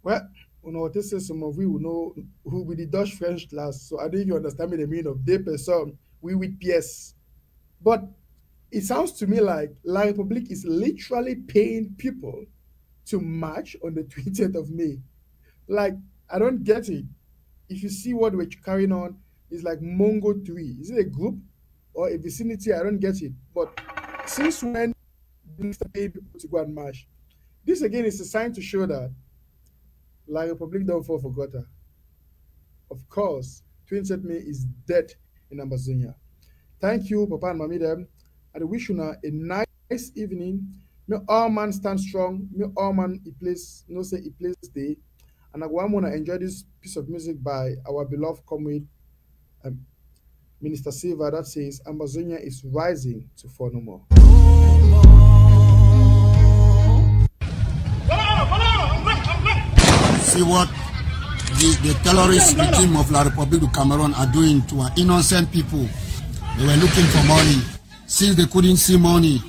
Well, you know, this is some of we will know who with the Dutch French class. So I don't even understand the meaning of deux personnes, we with PS. But it sounds to me like La République is literally paying people to march on the 20th of May. Like, I don't get it. If you see what we're carrying on, it's like Mongo 3. Is it a group or a vicinity? I don't get it. But since when did they pay people to go and march? This again is a sign to show that La République don't fall for gutter. Of course, 20th May is dead in Ambazonia. Thank you, Papa and Mami them. I wish you a nice evening. May all man stand strong. May all man say he plays day. And I want to enjoy this piece of music by our beloved comrade, Minister Silva, that says Ambazonia is rising to fall no more. See what the terrorist regime of La République du Cameroon are doing to our innocent people. They were looking for money. Since they couldn't see money,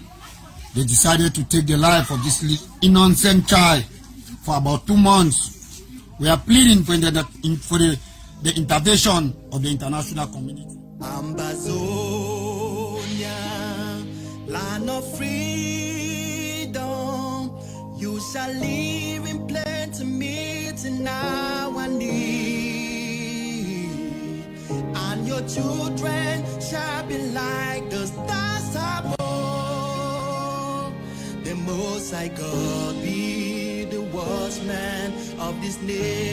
they decided to take the life of this innocent child for about 2 months. We are pleading for the intervention of the international community. Ambazonia, land of freedom, you shall live in plenty, meeting our need, and your children shall be like the stars above. The Most High God be the watchman of this nation.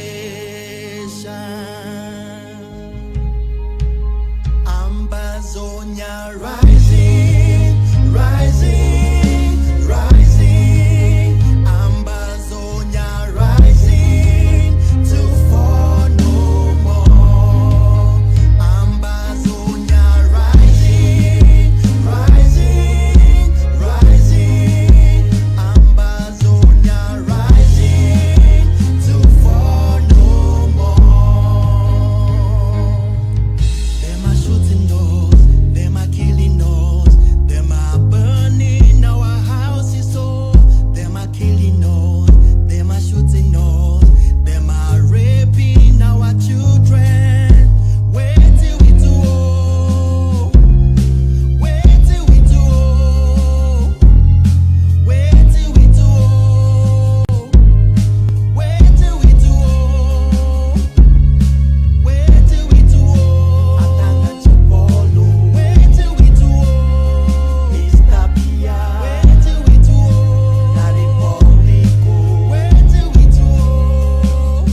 Ambazonia rising, rising, rising. Ambazonia rising to fall no more. Ambazonia rising, rising, rising. Ambazonia rising to fall no more. Them are shooting us, them are killing us, them are burning our houses, oh. Them are killing us, them are shooting us, them are raping our children. Wait till we do, oh. Wait till we do, oh. Wait till we do, oh. Wait till we do, oh. Wait till we do, oh. Atanga Chapolo. Wait till we do, oh. Mr. Pia. Wait till we do, oh. La Republico. Wait till we do, oh.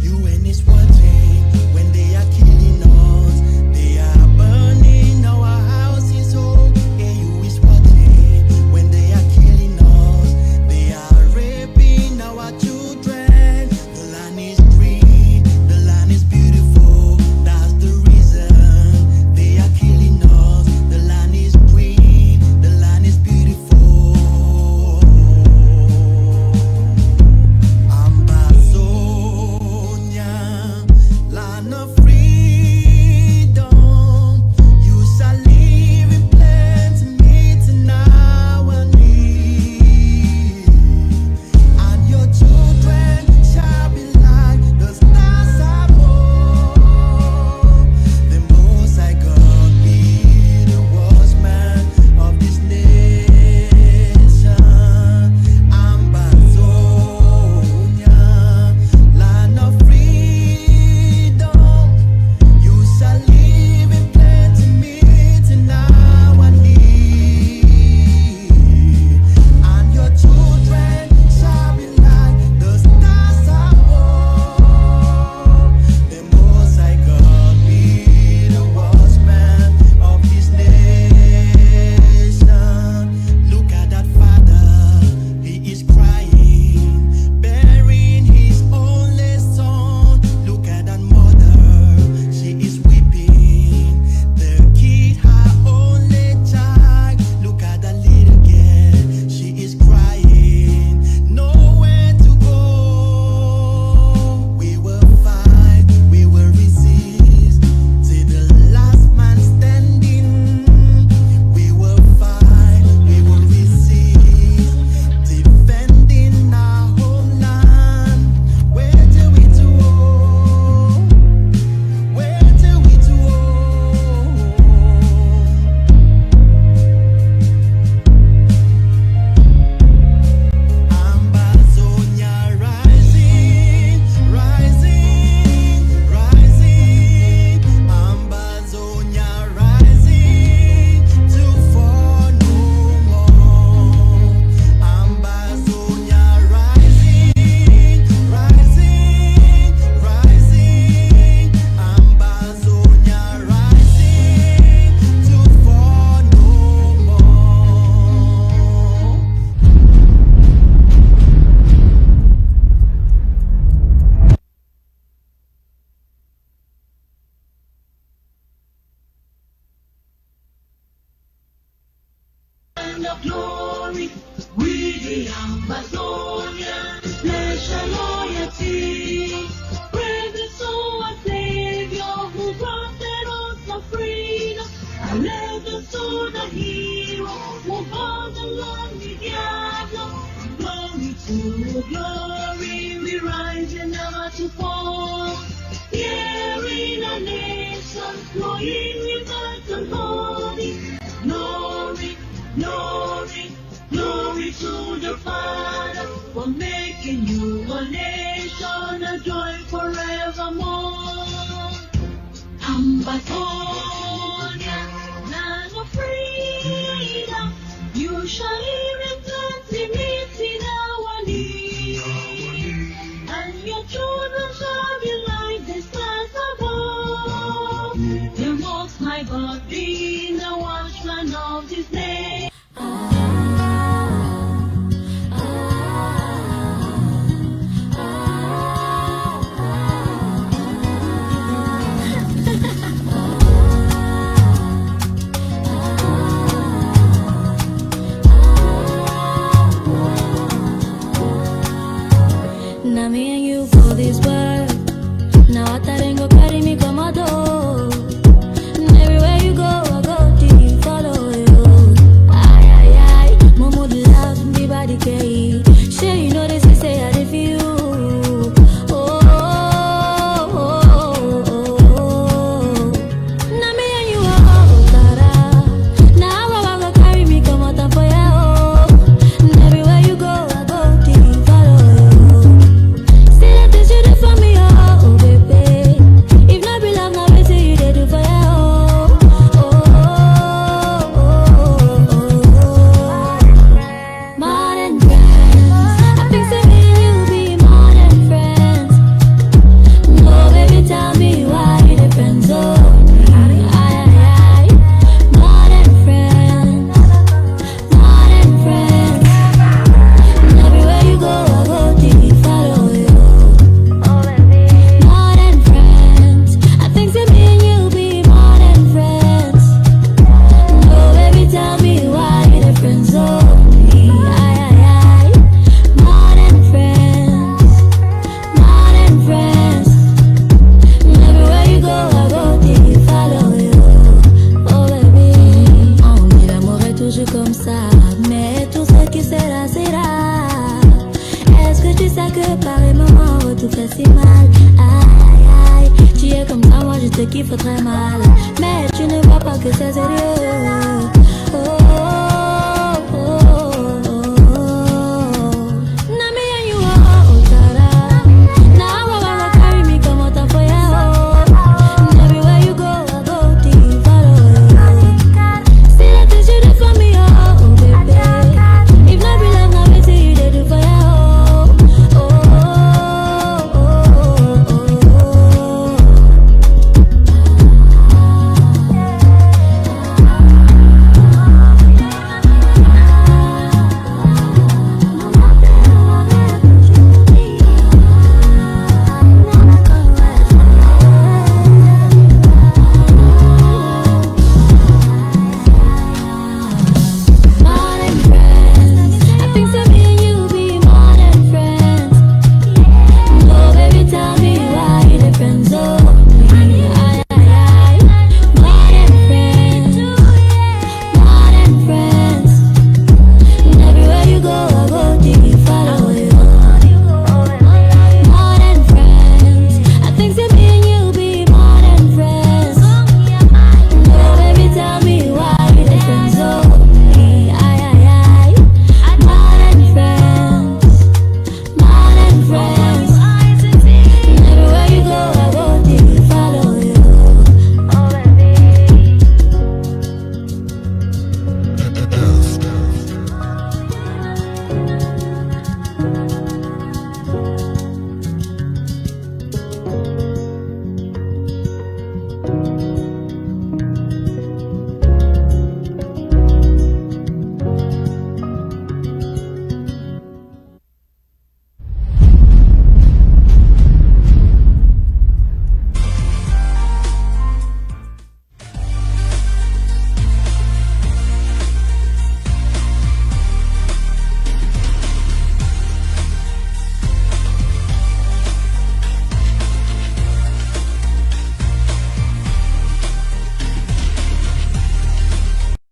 UN is watching when they are killing us. They are burning our houses, oh. AU is watching when they are killing us. They are raping our children. The land is green, the land is beautiful. That's the reason they are killing us. The land is green, the land is beautiful. Ambazonia, land of freedom, you shall live in plenty, meeting our need, and your children shall be like the stars above. The Most High God be the watchman of this nation. Ambazonia, land of freedom, of glory. We the Ambazonia, pledge our loyalty. Praise the soul our Savior who granted us the freedom. And let the soul the hero who brought the lonely diablo. Glory to glory, we rise and never to fall. Here in a nation, flowing rivers and holy. Glory, glory, glory to the Father for making you a nation, a joy forevermore. Ambazonia, land of freedom, you shall hear and plenty meet in our need. And your children shall be like the stars above. The Most High God being the watchman of His name. Now me and you for this world. Now I thought ain't go carry me come out door. And everywhere you go, I go deep, follow you. Aye, aye, aye. Momo the love, me body carry. Sure you know this, we say I did for you. Oh, oh, oh, oh, oh. Now me and you are all Tara. Now I go carry me come out for you. And everywhere you go, I go deep, follow you. Say that this you do for me, oh baby. If not be love, now wait till you they do for you. Oh, oh, oh, oh, oh. Modern friends, I think say me and you be modern friends. No, baby, tell me why you depend on me. Aye, aye, aye. Modern friends, modern friends. And everywhere you go, I go deep, follow you. Modern friends, I think say me and you be modern friends. No, baby, tell me why you the friends on me. Aye, aye, aye. Modern friends, modern friends. And everywhere you go, I go deep, follow you. Oh baby, on dit l'amour est toujours comme ça, mais tout ce qui sera, sera. Est-ce que tu sais que par les moments où tout fait si mal, aïe aïe, tu es comme ça, moi je te kiffe très mal, mais tu ne vois pas que c'est sérieux.